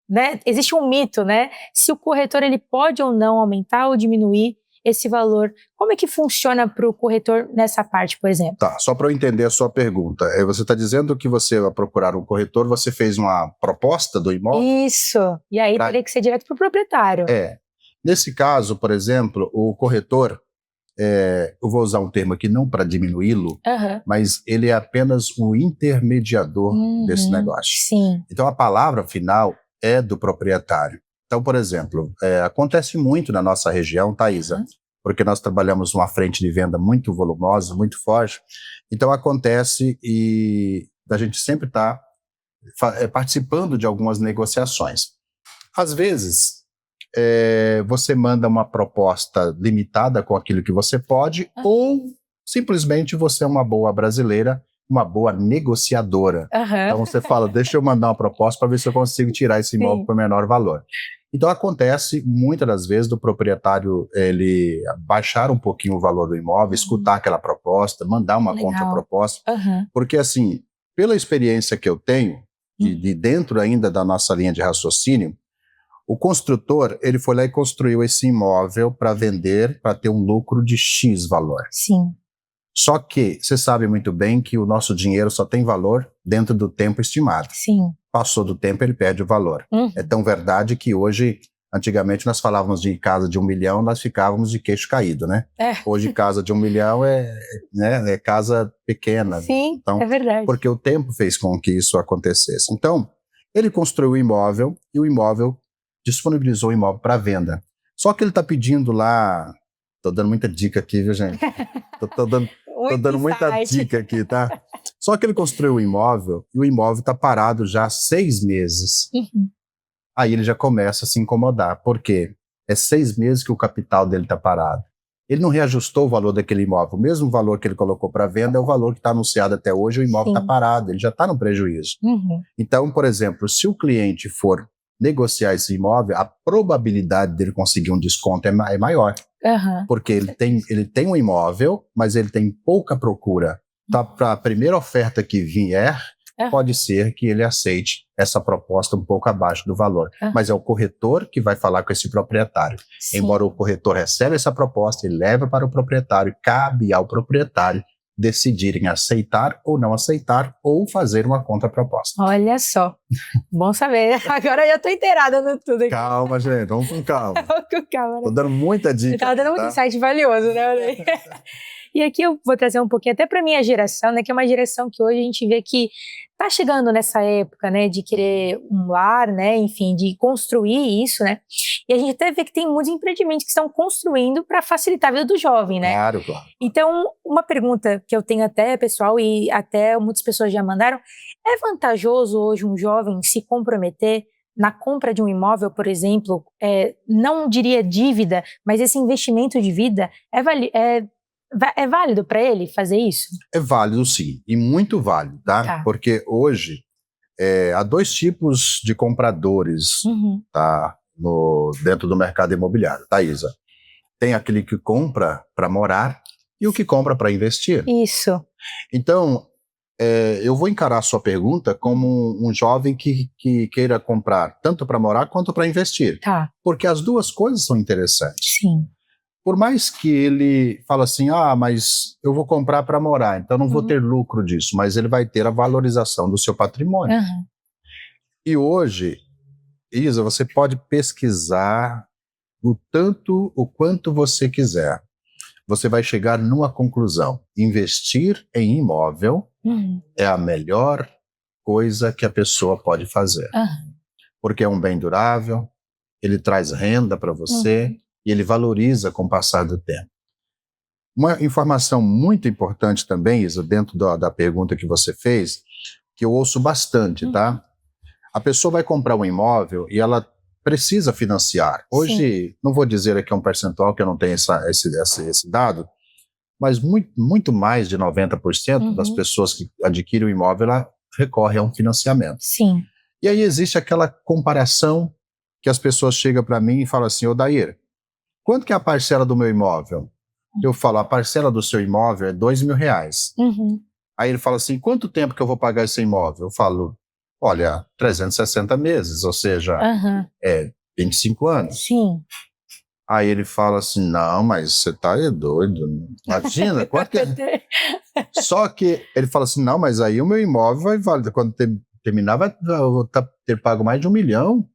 né? Existe um mito, né? Se o corretor ele pode ou não aumentar ou diminuir esse valor. Como é que funciona para o corretor nessa parte, por exemplo? Tá, só para eu entender a sua pergunta. Você está dizendo que você, ao procurar um corretor, você fez uma proposta do imóvel? Isso. E aí teria que ser direto para o proprietário. Nesse caso, por exemplo, o corretor, eu vou usar um termo aqui não para diminuí-lo, mas ele é apenas o intermediador desse negócio. Sim. Então a palavra final é do proprietário. Então, por exemplo, acontece muito na nossa região, Thaisa, porque nós trabalhamos uma frente de venda muito volumosa, muito forte. Então acontece e a gente sempre está participando de algumas negociações. Às vezes, você manda uma proposta limitada com aquilo que você pode, ou simplesmente você é uma boa brasileira, uma boa negociadora. Então você fala, deixa eu mandar uma proposta para ver se eu consigo tirar esse imóvel por menor valor. Então acontece muitas das vezes do proprietário ele baixar um pouquinho o valor do imóvel, escutar aquela proposta, mandar uma contraproposta, porque assim, pela experiência que eu tenho, de dentro ainda da nossa linha de raciocínio, o construtor, ele foi lá e construiu esse imóvel para vender, para ter um lucro de X valor. Sim. Só que você sabe muito bem que o nosso dinheiro só tem valor dentro do tempo estimado. Sim. Passou do tempo, ele perde o valor. É tão verdade que hoje, antigamente nós falávamos de casa de 1 milhão, nós ficávamos de queixo caído, né? Hoje casa de 1 milhão é casa pequena. Sim, então, é verdade. Porque o tempo fez com que isso acontecesse. Então, ele construiu o imóvel e o imóvel disponibilizou o imóvel para venda. Só que ele está pedindo lá, estou dando muita dica aqui, viu, gente? Tô dando muita dica aqui, tá? Só que ele construiu o imóvel e o imóvel está parado já há 6 meses. Aí ele já começa a se incomodar. Por quê? É 6 meses que o capital dele está parado. Ele não reajustou o valor daquele imóvel. O mesmo valor que ele colocou para venda é o valor que está anunciado até hoje, o imóvel está parado, ele já está no prejuízo. Então, por exemplo, se o cliente for negociar esse imóvel, a probabilidade dele conseguir um desconto é maior. Porque ele tem um imóvel, mas ele tem pouca procura. Tá, para a primeira oferta que vier, pode ser que ele aceite essa proposta um pouco abaixo do valor. Mas é o corretor que vai falar com esse proprietário. Sim. Embora o corretor receba essa proposta, ele leva para o proprietário, cabe ao proprietário decidirem aceitar ou não aceitar ou fazer uma contraproposta. Olha só, bom saber. Agora eu já estou inteirada no tudo aqui. Calma, gente, vamos com calma. Com calma, né? Tô dando muita dica. Você tava dando muito insight valioso, né? E aqui eu vou trazer um pouquinho até para minha geração, né? Que é uma geração que hoje a gente vê que tá chegando nessa época, né? De querer um lar, né? Enfim, de construir isso, né? E a gente até vê que tem muitos empreendimentos que estão construindo para facilitar a vida do jovem, né? Claro, claro. Então, uma pergunta que eu tenho até, pessoal, e até muitas pessoas já mandaram, é vantajoso hoje um jovem se comprometer na compra de um imóvel, por exemplo, não diria dívida, mas esse investimento de vida é válido para ele fazer isso? É válido, sim, e muito válido, tá? Porque hoje há 2 tipos de compradores, tá? Dentro do mercado imobiliário, Thaisa. Tem aquele que compra para morar e o que compra para investir. Isso. Então, eu vou encarar a sua pergunta como um jovem que queira comprar tanto para morar quanto para investir. Tá. Porque as duas coisas são interessantes. Sim. Por mais que ele fale assim, mas eu vou comprar para morar, então não vou ter lucro disso, mas ele vai ter a valorização do seu patrimônio. E hoje, Isa, você pode pesquisar o quanto você quiser. Você vai chegar numa conclusão. Investir em imóvel é a melhor coisa que a pessoa pode fazer. Porque é um bem durável, ele traz renda para você, e ele valoriza com o passar do tempo. Uma informação muito importante também, Isa, dentro da pergunta que você fez, que eu ouço bastante, tá? A pessoa vai comprar um imóvel e ela precisa financiar. Hoje, não vou dizer aqui um percentual, que eu não tenho esse dado, mas muito mais de 90% das pessoas que adquirem o imóvel, ela recorre a um financiamento. Sim. E aí existe aquela comparação que as pessoas chegam para mim e falam assim, Dair, quanto que é a parcela do meu imóvel? Eu falo, a parcela do seu imóvel é R$2.000. Aí ele fala assim, quanto tempo que eu vou pagar esse imóvel? Eu falo, olha, 360 meses, ou seja, 25 anos. Sim. Aí ele fala assim, não, mas você tá doido, imagina, quanto que é? Só que ele fala assim, não, mas aí o meu imóvel vai valer, quando terminar, eu vou ter pago mais de R$1 milhão.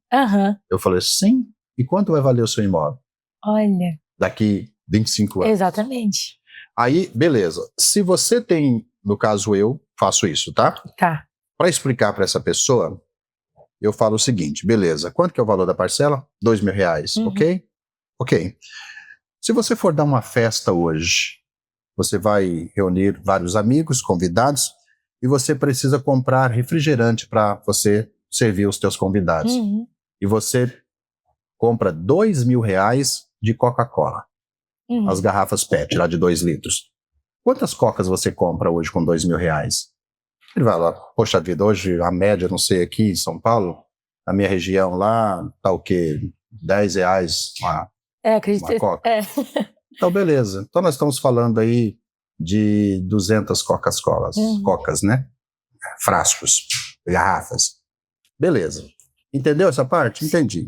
Eu falei, sim, e quanto vai valer o seu imóvel? Olha. Daqui 25 anos. Exatamente. Aí, beleza. Se você tem, no caso eu, faço isso, tá? Tá. Para explicar para essa pessoa, eu falo o seguinte, beleza, quanto que é o valor da parcela? R$2.000, ok? Ok. Se você for dar uma festa hoje, você vai reunir vários amigos, convidados, e você precisa comprar refrigerante para você servir os teus convidados. E você compra R$2.000 de Coca-Cola. As garrafas PET, lá de 2 litros. Quantas cocas você compra hoje com R$2.000? Ele vai lá, poxa vida, hoje a média, não sei, aqui em São Paulo, na minha região lá, tá o quê? R$10 uma coca. Então, beleza. Então, nós estamos falando aí de 200 Coca-Colas, cocas, né? Frascos, garrafas. Beleza. Entendeu essa parte? Entendi.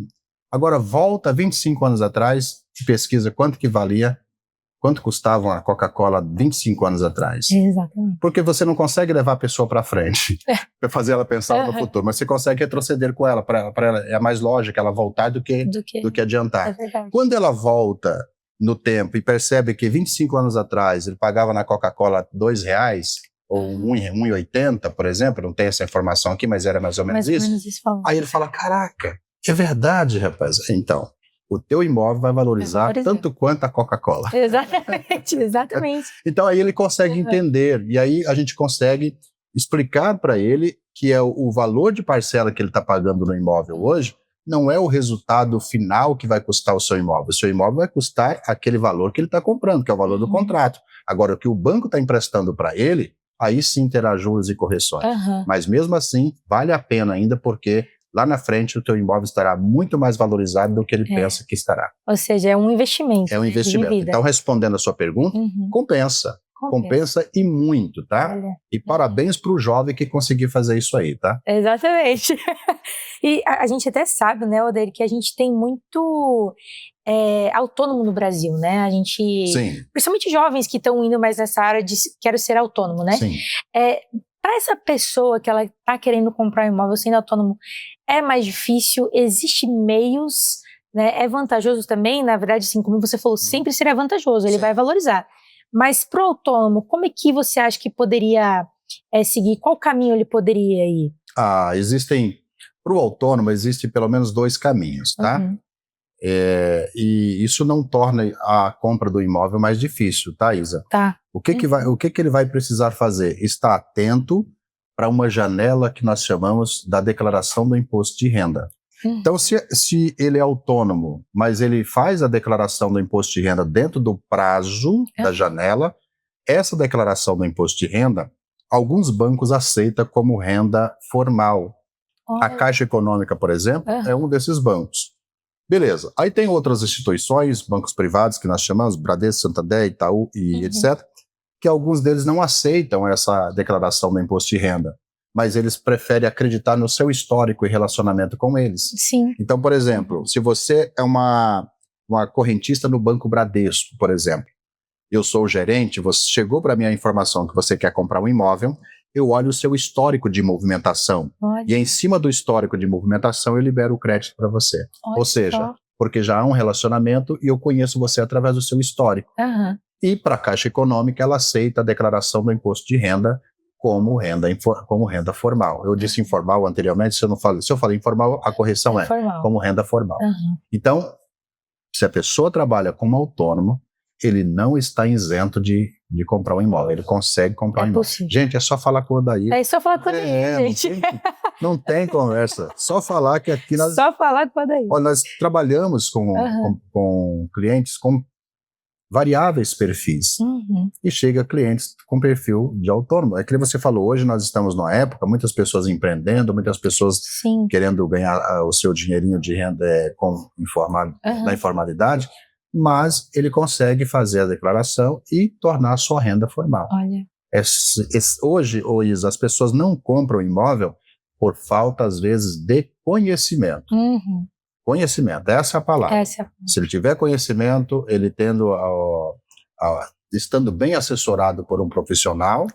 Agora, volta 25 anos atrás, pesquisa quanto que valia, quanto custava uma Coca-Cola 25 anos atrás. Exatamente. Porque você não consegue levar a pessoa para frente, para fazer ela pensar no futuro, mas você consegue retroceder com ela, para ela é mais lógico ela voltar do que adiantar. É verdade. Quando ela volta no tempo e percebe que 25 anos atrás ele pagava na Coca-Cola R$2, ou R$1,80, por exemplo, não tem essa informação aqui, mas era mais ou menos isso. Aí ele fala, caraca, é verdade, rapaz. Então, o teu imóvel vai valorizar tanto quanto a Coca-Cola. Exatamente. Então aí ele consegue entender, e aí a gente consegue explicar para ele que é o valor de parcela que ele está pagando no imóvel hoje, não é o resultado final que vai custar o seu imóvel. O seu imóvel vai custar aquele valor que ele está comprando, que é o valor do contrato. Agora, o que o banco está emprestando para ele, aí sim terá juros e correções. Mas mesmo assim, vale a pena ainda, porque lá na frente o teu imóvel estará muito mais valorizado do que ele pensa que estará. Ou seja, é um investimento. É um investimento. Então, respondendo a sua pergunta, compensa e muito, tá? Olha. E parabéns para o jovem que conseguiu fazer isso aí, tá? Exatamente. E a gente até sabe, né, Odair, que a gente tem muito autônomo no Brasil, né? A gente, Sim. Principalmente jovens que estão indo mais nessa área de quero ser autônomo, né? Sim. Para essa pessoa que ela está querendo comprar um imóvel sendo autônomo, é mais difícil? Existem meios, né? É vantajoso também, na verdade, assim, como você falou, sempre será vantajoso, ele vai valorizar. Mas para o autônomo, como é que você acha que poderia seguir? Qual caminho ele poderia ir? Para o autônomo, existem pelo menos 2 caminhos, tá? E isso não torna a compra do imóvel mais difícil, tá, Isa? Tá. O que ele vai precisar fazer? Estar atento para uma janela que nós chamamos da declaração do imposto de renda. Então, se ele é autônomo, mas ele faz a declaração do imposto de renda dentro do prazo da janela, essa declaração do imposto de renda, alguns bancos aceitam como renda formal. A Caixa Econômica, por exemplo, é um desses bancos. Beleza. Aí tem outras instituições, bancos privados, que nós chamamos, Bradesco, Santander, Itaú e etc., que alguns deles não aceitam essa declaração do imposto de renda, mas eles preferem acreditar no seu histórico e relacionamento com eles. Sim. Então, por exemplo, se você é uma correntista no Banco Bradesco, por exemplo, eu sou o gerente, você chegou para mim a informação que você quer comprar um imóvel, eu olho o seu histórico de movimentação. E em cima do histórico de movimentação eu libero o crédito para você. Ou seja, porque já há um relacionamento e eu conheço você através do seu histórico. E para a Caixa Econômica ela aceita a declaração do imposto de renda como renda formal. Eu disse informal anteriormente, se eu falei informal, a correção é como renda formal. Então, se a pessoa trabalha como autônomo, ele não está isento de comprar um imóvel, ele consegue comprar um imóvel. Possível. Gente, é só falar com o Odair. É só falar com o Odair, gente. Não tem conversa, só falar que aqui nós... Só falar com o Odair. Olha, nós trabalhamos com clientes com variáveis perfis. E chega clientes com perfil de autônomo. É que você falou, hoje nós estamos numa época, muitas pessoas empreendendo, muitas pessoas querendo ganhar o seu dinheirinho de renda na informalidade, mas ele consegue fazer a declaração e tornar a sua renda formal. Olha. Hoje, Isa, as pessoas não compram imóvel por falta, às vezes, de conhecimento. Conhecimento, essa é a palavra. Se ele tiver conhecimento, ele estando bem assessorado por um profissional,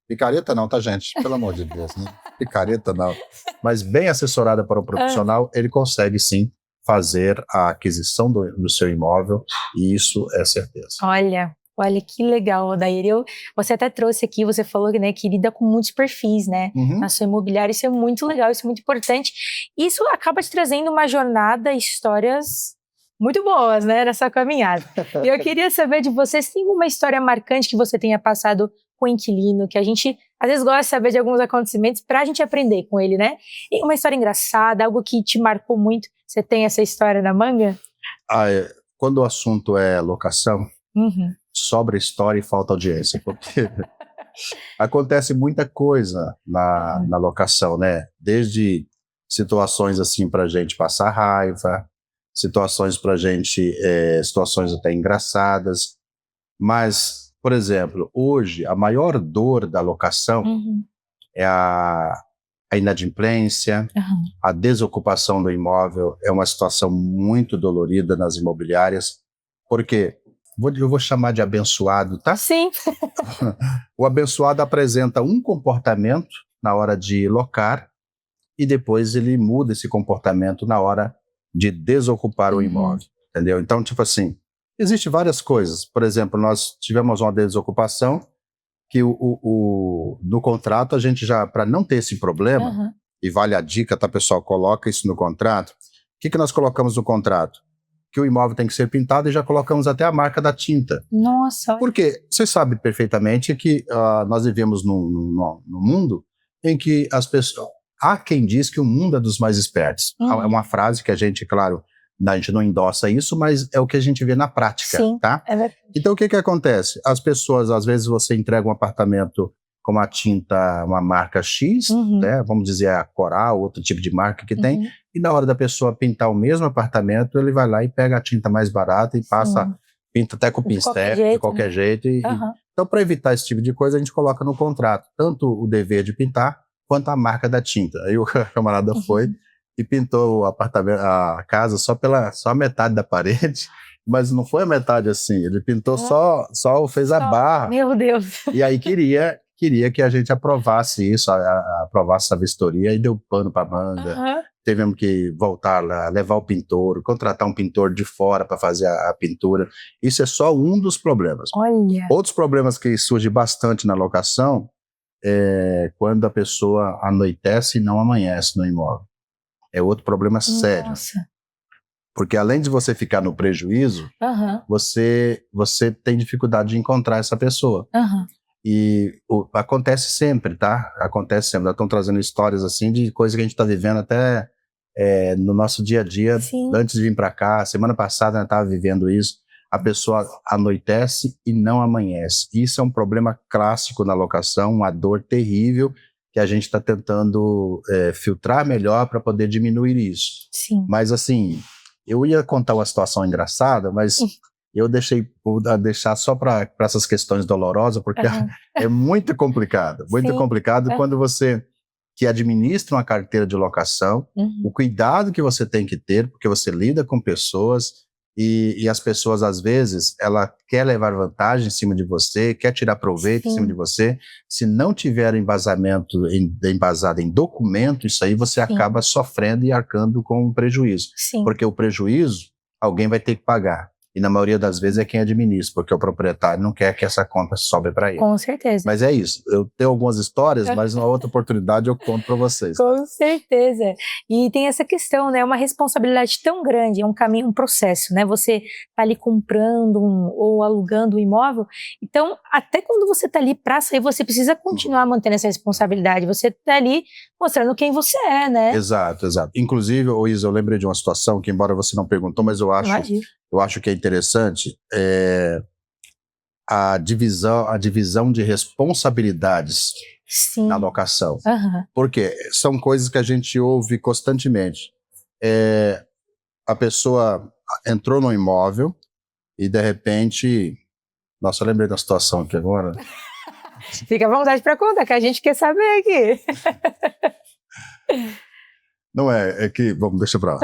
picareta não, tá, gente? Pelo amor de Deus, né? Picareta não. Mas bem assessorada por um profissional, ele consegue sim fazer a aquisição do seu imóvel, e isso é certeza. Olha que legal, Odair. Você até trouxe aqui, você falou, né, que lida com muitos perfis, né, na sua imobiliária. Isso é muito legal, isso é muito importante. Isso acaba te trazendo uma jornada, histórias muito boas, né, nessa caminhada. E eu queria saber de você, se tem uma história marcante que você tenha passado com o inquilino, que a gente às vezes gosta de saber de alguns acontecimentos para a gente aprender com ele, né? E uma história engraçada, algo que te marcou muito. Você tem essa história na manga? Quando o assunto é locação, sobra história e falta audiência, porque acontece muita coisa na locação, né? Desde situações assim para a gente passar raiva, situações para a gente, situações até engraçadas, mas, por exemplo, hoje a maior dor da locação é a inadimplência, a desocupação do imóvel. É uma situação muito dolorida nas imobiliárias, porque eu vou chamar de abençoado, tá? Sim. O abençoado apresenta um comportamento na hora de locar e depois ele muda esse comportamento na hora de desocupar o imóvel, entendeu? Então, tipo assim, existem várias coisas. Por exemplo, nós tivemos uma desocupação que no contrato a gente já, para não ter esse problema, e vale a dica, tá, pessoal? Coloca isso no contrato. O que nós colocamos no contrato? Que o imóvel tem que ser pintado e já colocamos até a marca da tinta. Nossa! Porque você sabe perfeitamente que nós vivemos num mundo em que as pessoas... Há quem diz que o mundo é dos mais espertos. É uma frase que a gente, claro, a gente não endossa isso, mas é o que a gente vê na prática. Sim, tá? É verdade. Então o que acontece? As pessoas, às vezes você entrega um apartamento com uma tinta, uma marca X, né? Vamos dizer a Coral, outro tipo de marca que tem, e na hora da pessoa pintar o mesmo apartamento, ele vai lá e pega a tinta mais barata e passa, pinta até com o pincel, de qualquer jeito. Então, para evitar esse tipo de coisa, a gente coloca no contrato tanto o dever de pintar, quanto a marca da tinta. Aí o camarada foi e pintou o apartamento, a casa só a metade da parede, mas não foi a metade assim, ele pintou só fez a barra. Meu Deus! E aí queria que a gente aprovasse isso, aprovasse a vistoria, e deu pano para manga. Tivemos que voltar lá, levar o pintor, contratar um pintor de fora para fazer a pintura. Isso é só um dos problemas. Olha! Outros problemas que surgem bastante na locação é quando a pessoa anoitece e não amanhece no imóvel. É outro problema sério. Nossa. Porque além de você ficar no prejuízo, você tem dificuldade de encontrar essa pessoa. E acontece sempre, tá? Acontece sempre. Nós estamos trazendo histórias assim de coisas que a gente está vivendo até no nosso dia a dia. Antes de vir para cá, semana passada eu estava vivendo isso. A pessoa anoitece e não amanhece. Isso é um problema clássico na locação, uma dor terrível que a gente está tentando filtrar melhor para poder diminuir isso. Mas assim, eu ia contar uma situação engraçada, mas eu vou deixar só para essas questões dolorosas, porque é muito complicado. Muito complicado quando você que administra uma carteira de locação, o cuidado que você tem que ter, porque você lida com pessoas, e as pessoas, às vezes, ela quer levar vantagem em cima de você, quer tirar proveito em cima de você. Se não tiver embasado em documento, isso aí você acaba sofrendo e arcando com um prejuízo. Porque o prejuízo, alguém vai ter que pagar. E na maioria das vezes é quem administra, porque o proprietário não quer que essa conta sobre para ele. Com certeza. Mas é isso. Eu tenho algumas histórias, mas numa outra oportunidade eu conto para vocês. Com certeza. E tem essa questão, né? Uma responsabilidade tão grande, é um caminho, um processo, né? Você tá ali comprando ou alugando um imóvel. Então, até quando você tá ali para sair, você precisa continuar mantendo essa responsabilidade. Você tá ali mostrando quem você é, né? Exato. Inclusive, Isa, eu lembrei de uma situação que, embora você não perguntou, mas eu acho que é interessante, a divisão de responsabilidades na locação. Porque são coisas que a gente ouve constantemente. A pessoa entrou no imóvel e, de repente... Nossa, eu lembrei da situação aqui agora. Fica à vontade para contar, que a gente quer saber aqui. Não é que... Vamos, deixa pra lá.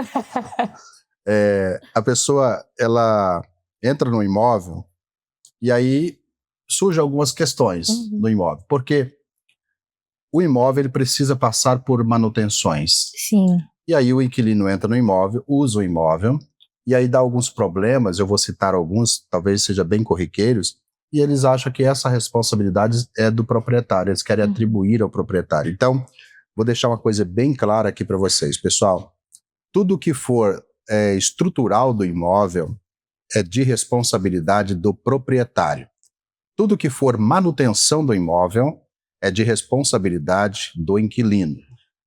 A pessoa, ela entra no imóvel e aí surgem algumas questões no imóvel, porque o imóvel ele precisa passar por manutenções. E aí o inquilino entra no imóvel, usa o imóvel, e aí dá alguns problemas, eu vou citar alguns, talvez seja bem corriqueiros, e eles acham que essa responsabilidade é do proprietário, eles querem atribuir ao proprietário. Então, vou deixar uma coisa bem clara aqui para vocês, pessoal. Tudo que for estrutural do imóvel é de responsabilidade do proprietário. Tudo que for manutenção do imóvel é de responsabilidade do inquilino.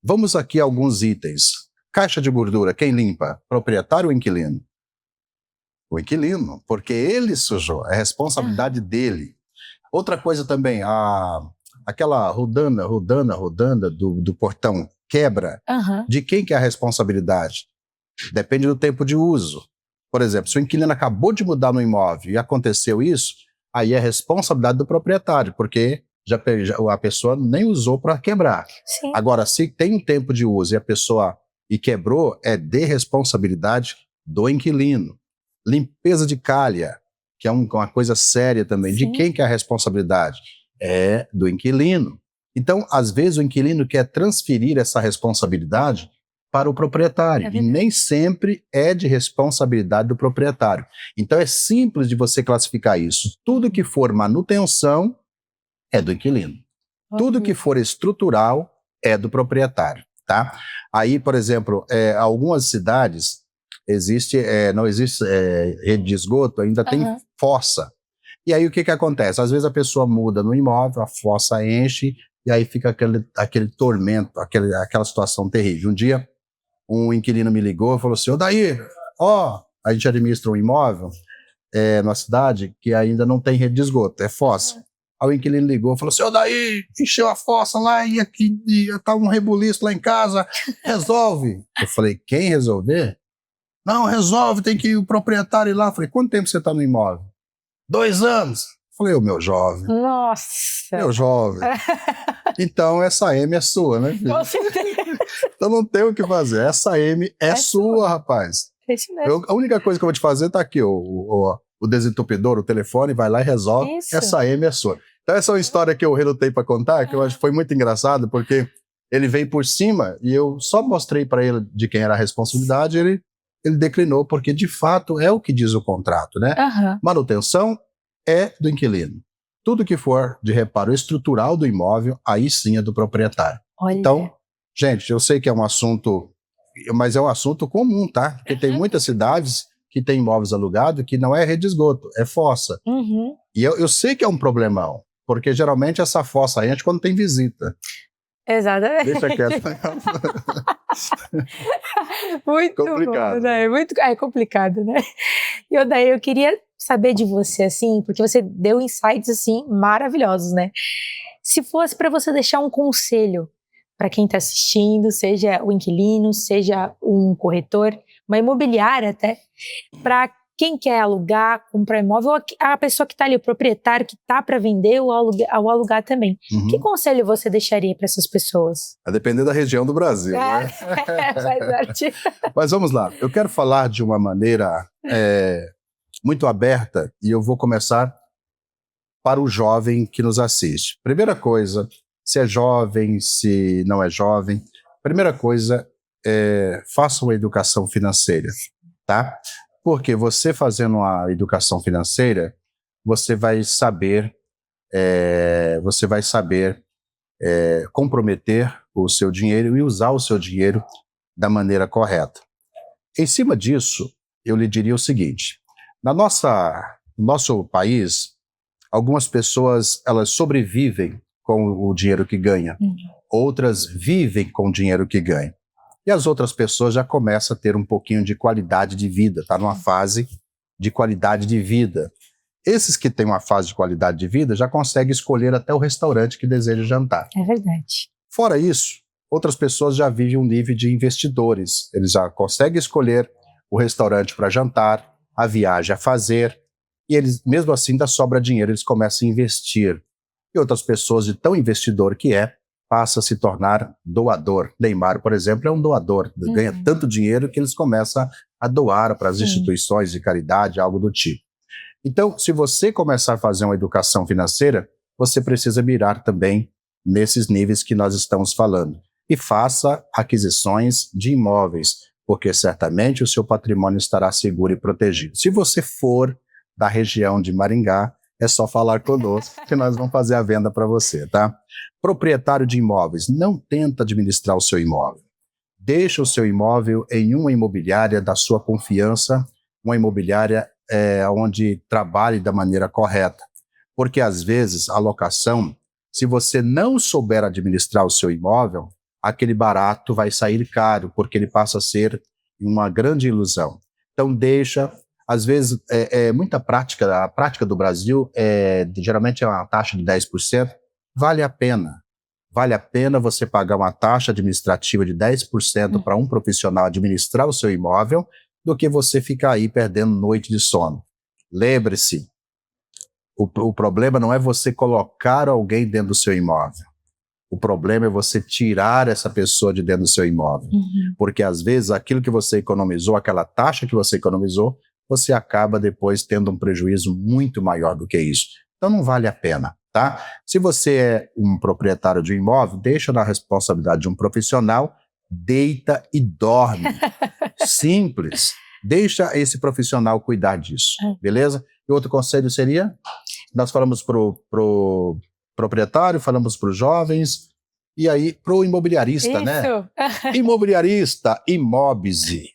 Vamos aqui a alguns itens. Caixa de gordura, quem limpa? Proprietário ou inquilino? O inquilino, porque ele sujou, é responsabilidade dele. Outra coisa também, aquela rodana do portão quebra, de quem que é a responsabilidade? Depende do tempo de uso. Por exemplo, se o inquilino acabou de mudar no imóvel e aconteceu isso, aí é responsabilidade do proprietário, porque a pessoa nem usou para quebrar. Sim. Agora, se tem um tempo de uso e quebrou, é de responsabilidade do inquilino. Limpeza de calha, que é uma coisa séria também. Sim. De quem que é a responsabilidade? É do inquilino. Então, às vezes, o inquilino quer transferir essa responsabilidade para o proprietário, e nem sempre é de responsabilidade do proprietário. Então, é simples de você classificar isso. Tudo que for manutenção é do inquilino. Tudo que for estrutural é do proprietário, tá? Aí, por exemplo, algumas cidades não existe rede de esgoto, ainda tem fossa. E aí o que acontece? Às vezes a pessoa muda no imóvel, a fossa enche, e aí fica aquele tormento, aquela situação terrível. Um dia, um inquilino me ligou e falou assim: Odair, a gente administra um imóvel na cidade que ainda não tem rede de esgoto, é fossa. Aí o inquilino ligou e falou assim: Odair, encheu a fossa lá e aqui tá um rebuliço lá em casa, resolve. Eu falei: quem resolver? Não, resolve, tem que ir o proprietário ir lá. Eu falei: quanto tempo você está no imóvel? 2 anos. Eu falei: meu jovem. Nossa. Meu jovem. Então essa M é sua, né, filho? Com certeza. Então não tem o que fazer. Essa M é sua, rapaz. É isso mesmo. A única coisa que eu vou te fazer tá aqui, o desentupidor, o telefone, vai lá e resolve. Isso. Essa M é sua. Então essa é uma história que eu relutei para contar, que eu acho que foi muito engraçado, porque ele veio por cima e eu só mostrei para ele de quem era a responsabilidade, ele declinou, porque de fato é o que diz o contrato, né? Manutenção é do inquilino. Tudo que for de reparo estrutural do imóvel, aí sim é do proprietário. Olha. Então, gente, eu sei que é um assunto, mas é um assunto comum, tá? Porque tem muitas cidades que tem imóveis alugados que não é rede de esgoto, é fossa. E eu sei que é um problemão, porque geralmente essa fossa enche quando tem visita. Exatamente. Deixa quieto. Muito complicado. Bom, né? É complicado, né? E daí eu queria saber de você, assim, porque você deu insights, assim, maravilhosos, né? Se fosse para você deixar um conselho para quem está assistindo, seja o inquilino, seja um corretor, uma imobiliária até, para quem quer alugar, comprar imóvel, ou a pessoa que está ali, o proprietário que está para vender ou alugar também. Que conselho você deixaria para essas pessoas? A depender da região do Brasil, né? Mas vamos lá, eu quero falar de uma maneira muito aberta e eu vou começar para o jovem que nos assiste. Primeira coisa, se é jovem, se não é jovem, primeira coisa faça uma educação financeira, tá? Porque você fazendo uma educação financeira, você vai saber comprometer o seu dinheiro e usar o seu dinheiro da maneira correta. Em cima disso, eu lhe diria o seguinte: no nosso país, algumas pessoas elas sobrevivem com o dinheiro que ganham, outras vivem com o dinheiro que ganham. E as outras pessoas já começam a ter um pouquinho de qualidade de vida, está numa fase de qualidade de vida. Esses que têm uma fase de qualidade de vida já conseguem escolher até o restaurante que deseja jantar. É verdade. Fora isso, outras pessoas já vivem um nível de investidores. Eles já conseguem escolher o restaurante para jantar, a viagem a fazer, e eles, mesmo assim, ainda sobra dinheiro, eles começam a investir. E outras pessoas, de tão investidor que passa a se tornar doador. Neymar, por exemplo, é um doador, ganha tanto dinheiro que eles começam a doar para as instituições de caridade, algo do tipo. Então, se você começar a fazer uma educação financeira, você precisa mirar também nesses níveis que nós estamos falando. e faça aquisições de imóveis, porque certamente o seu patrimônio estará seguro e protegido. Se você for da região de Maringá, é só falar conosco que nós vamos fazer a venda para você, tá? Proprietário de imóveis, não tenta administrar o seu imóvel. Deixa o seu imóvel em uma imobiliária da sua confiança, uma imobiliária onde trabalhe da maneira correta. Porque, às vezes, a locação, se você não souber administrar o seu imóvel, aquele barato vai sair caro, porque ele passa a ser uma grande ilusão. Então, deixa. Às vezes, muita prática, a prática do Brasil, geralmente é uma taxa de 10%, vale a pena. Vale a pena você pagar uma taxa administrativa de 10% para um profissional administrar o seu imóvel, do que você ficar aí perdendo noite de sono. Lembre-se, o problema não é você colocar alguém dentro do seu imóvel. O problema é você tirar essa pessoa de dentro do seu imóvel. Porque, às vezes, aquilo que você economizou, aquela taxa que você economizou, você acaba depois tendo um prejuízo muito maior do que isso. Então, não vale a pena, tá? Se você é um proprietário de um imóvel, deixa na responsabilidade de um profissional, deita e dorme. Simples. Deixa esse profissional cuidar disso, beleza? E outro conselho seria, nós falamos pro proprietário, falamos para os jovens, e aí pro imobiliarista, Isso. né? Imobiliarista, Imóbise.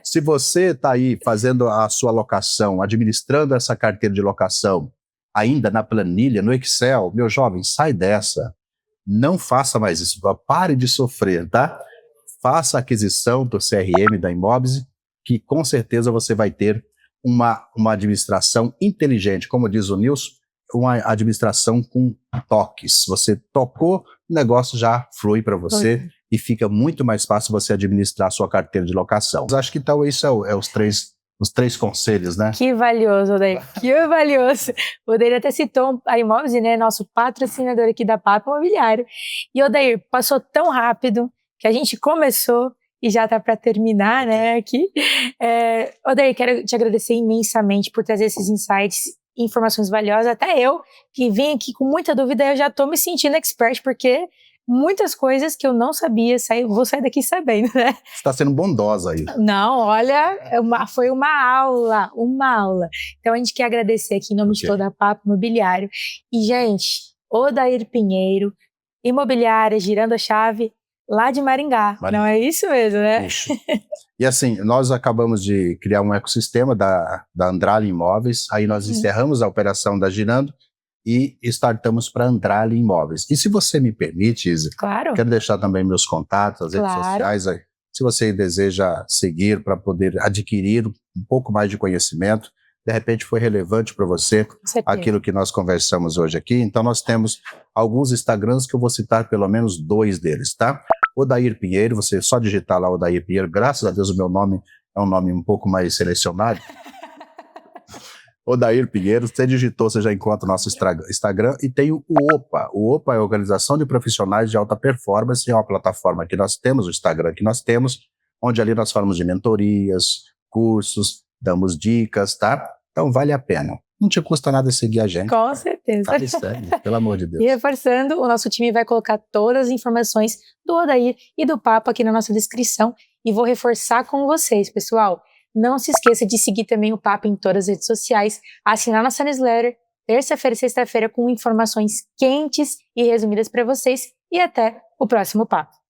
Se você está aí fazendo a sua locação, administrando essa carteira de locação, ainda na planilha, no Excel, meu jovem, sai dessa. Não faça mais isso, pare de sofrer, tá? Faça a aquisição do CRM da Imóbise, que com certeza você vai ter uma administração inteligente, como diz o Nilson, uma administração com toques. Você tocou, o negócio já flui para você e fica muito mais fácil você administrar a sua carteira de locação. Acho que então isso é os três conselhos, né? Que valioso, Odair, que valioso. O Odair até citou a Imóbise, né, nosso patrocinador aqui da Papo Imobiliário. E, Odair, passou tão rápido que a gente começou e já está para terminar, né, aqui. Odair, quero te agradecer imensamente por trazer esses insights, informações valiosas. Até eu, que vim aqui com muita dúvida, eu já estou me sentindo expert, porque muitas coisas que eu não sabia, vou sair daqui sabendo, né? Você está sendo bondosa aí. Não, olha, foi uma aula. Então a gente quer agradecer aqui em nome de toda a Papo Imobiliário. E, gente, Odair Pinheiro, imobiliária Girando a Chave, lá de Maringá. Não é isso mesmo, né? Isso. E assim, nós acabamos de criar um ecossistema da Andrali Imóveis, aí nós encerramos a operação da Girando e startamos para Andrali Imóveis. E se você me permite, Isa, claro, quero deixar também meus contatos, as redes sociais, aí, se você deseja seguir para poder adquirir um pouco mais de conhecimento, de repente foi relevante para você aquilo que nós conversamos hoje aqui. Então nós temos alguns Instagrams que eu vou citar pelo menos 2 deles, tá? Odair Pinheiro, você só digitar lá Odair Pinheiro, graças a Deus o meu nome é um nome um pouco mais selecionado. Odair Pinheiro, você digitou, você já encontra o nosso Instagram, e tem o OPA. O OPA é a Organização de Profissionais de Alta Performance, é uma plataforma que nós temos, o Instagram que nós temos, onde ali nós falamos de mentorias, cursos, damos dicas, tá? Então vale a pena. Não te custa nada seguir a gente. Com certeza. Tá, segue, pelo amor de Deus. E reforçando, o nosso time vai colocar todas as informações do Odair e do Papo aqui na nossa descrição. E vou reforçar com vocês, pessoal. Não se esqueça de seguir também o Papo em todas as redes sociais, assinar nossa newsletter, terça-feira e sexta-feira, com informações quentes e resumidas para vocês. E até o próximo Papo.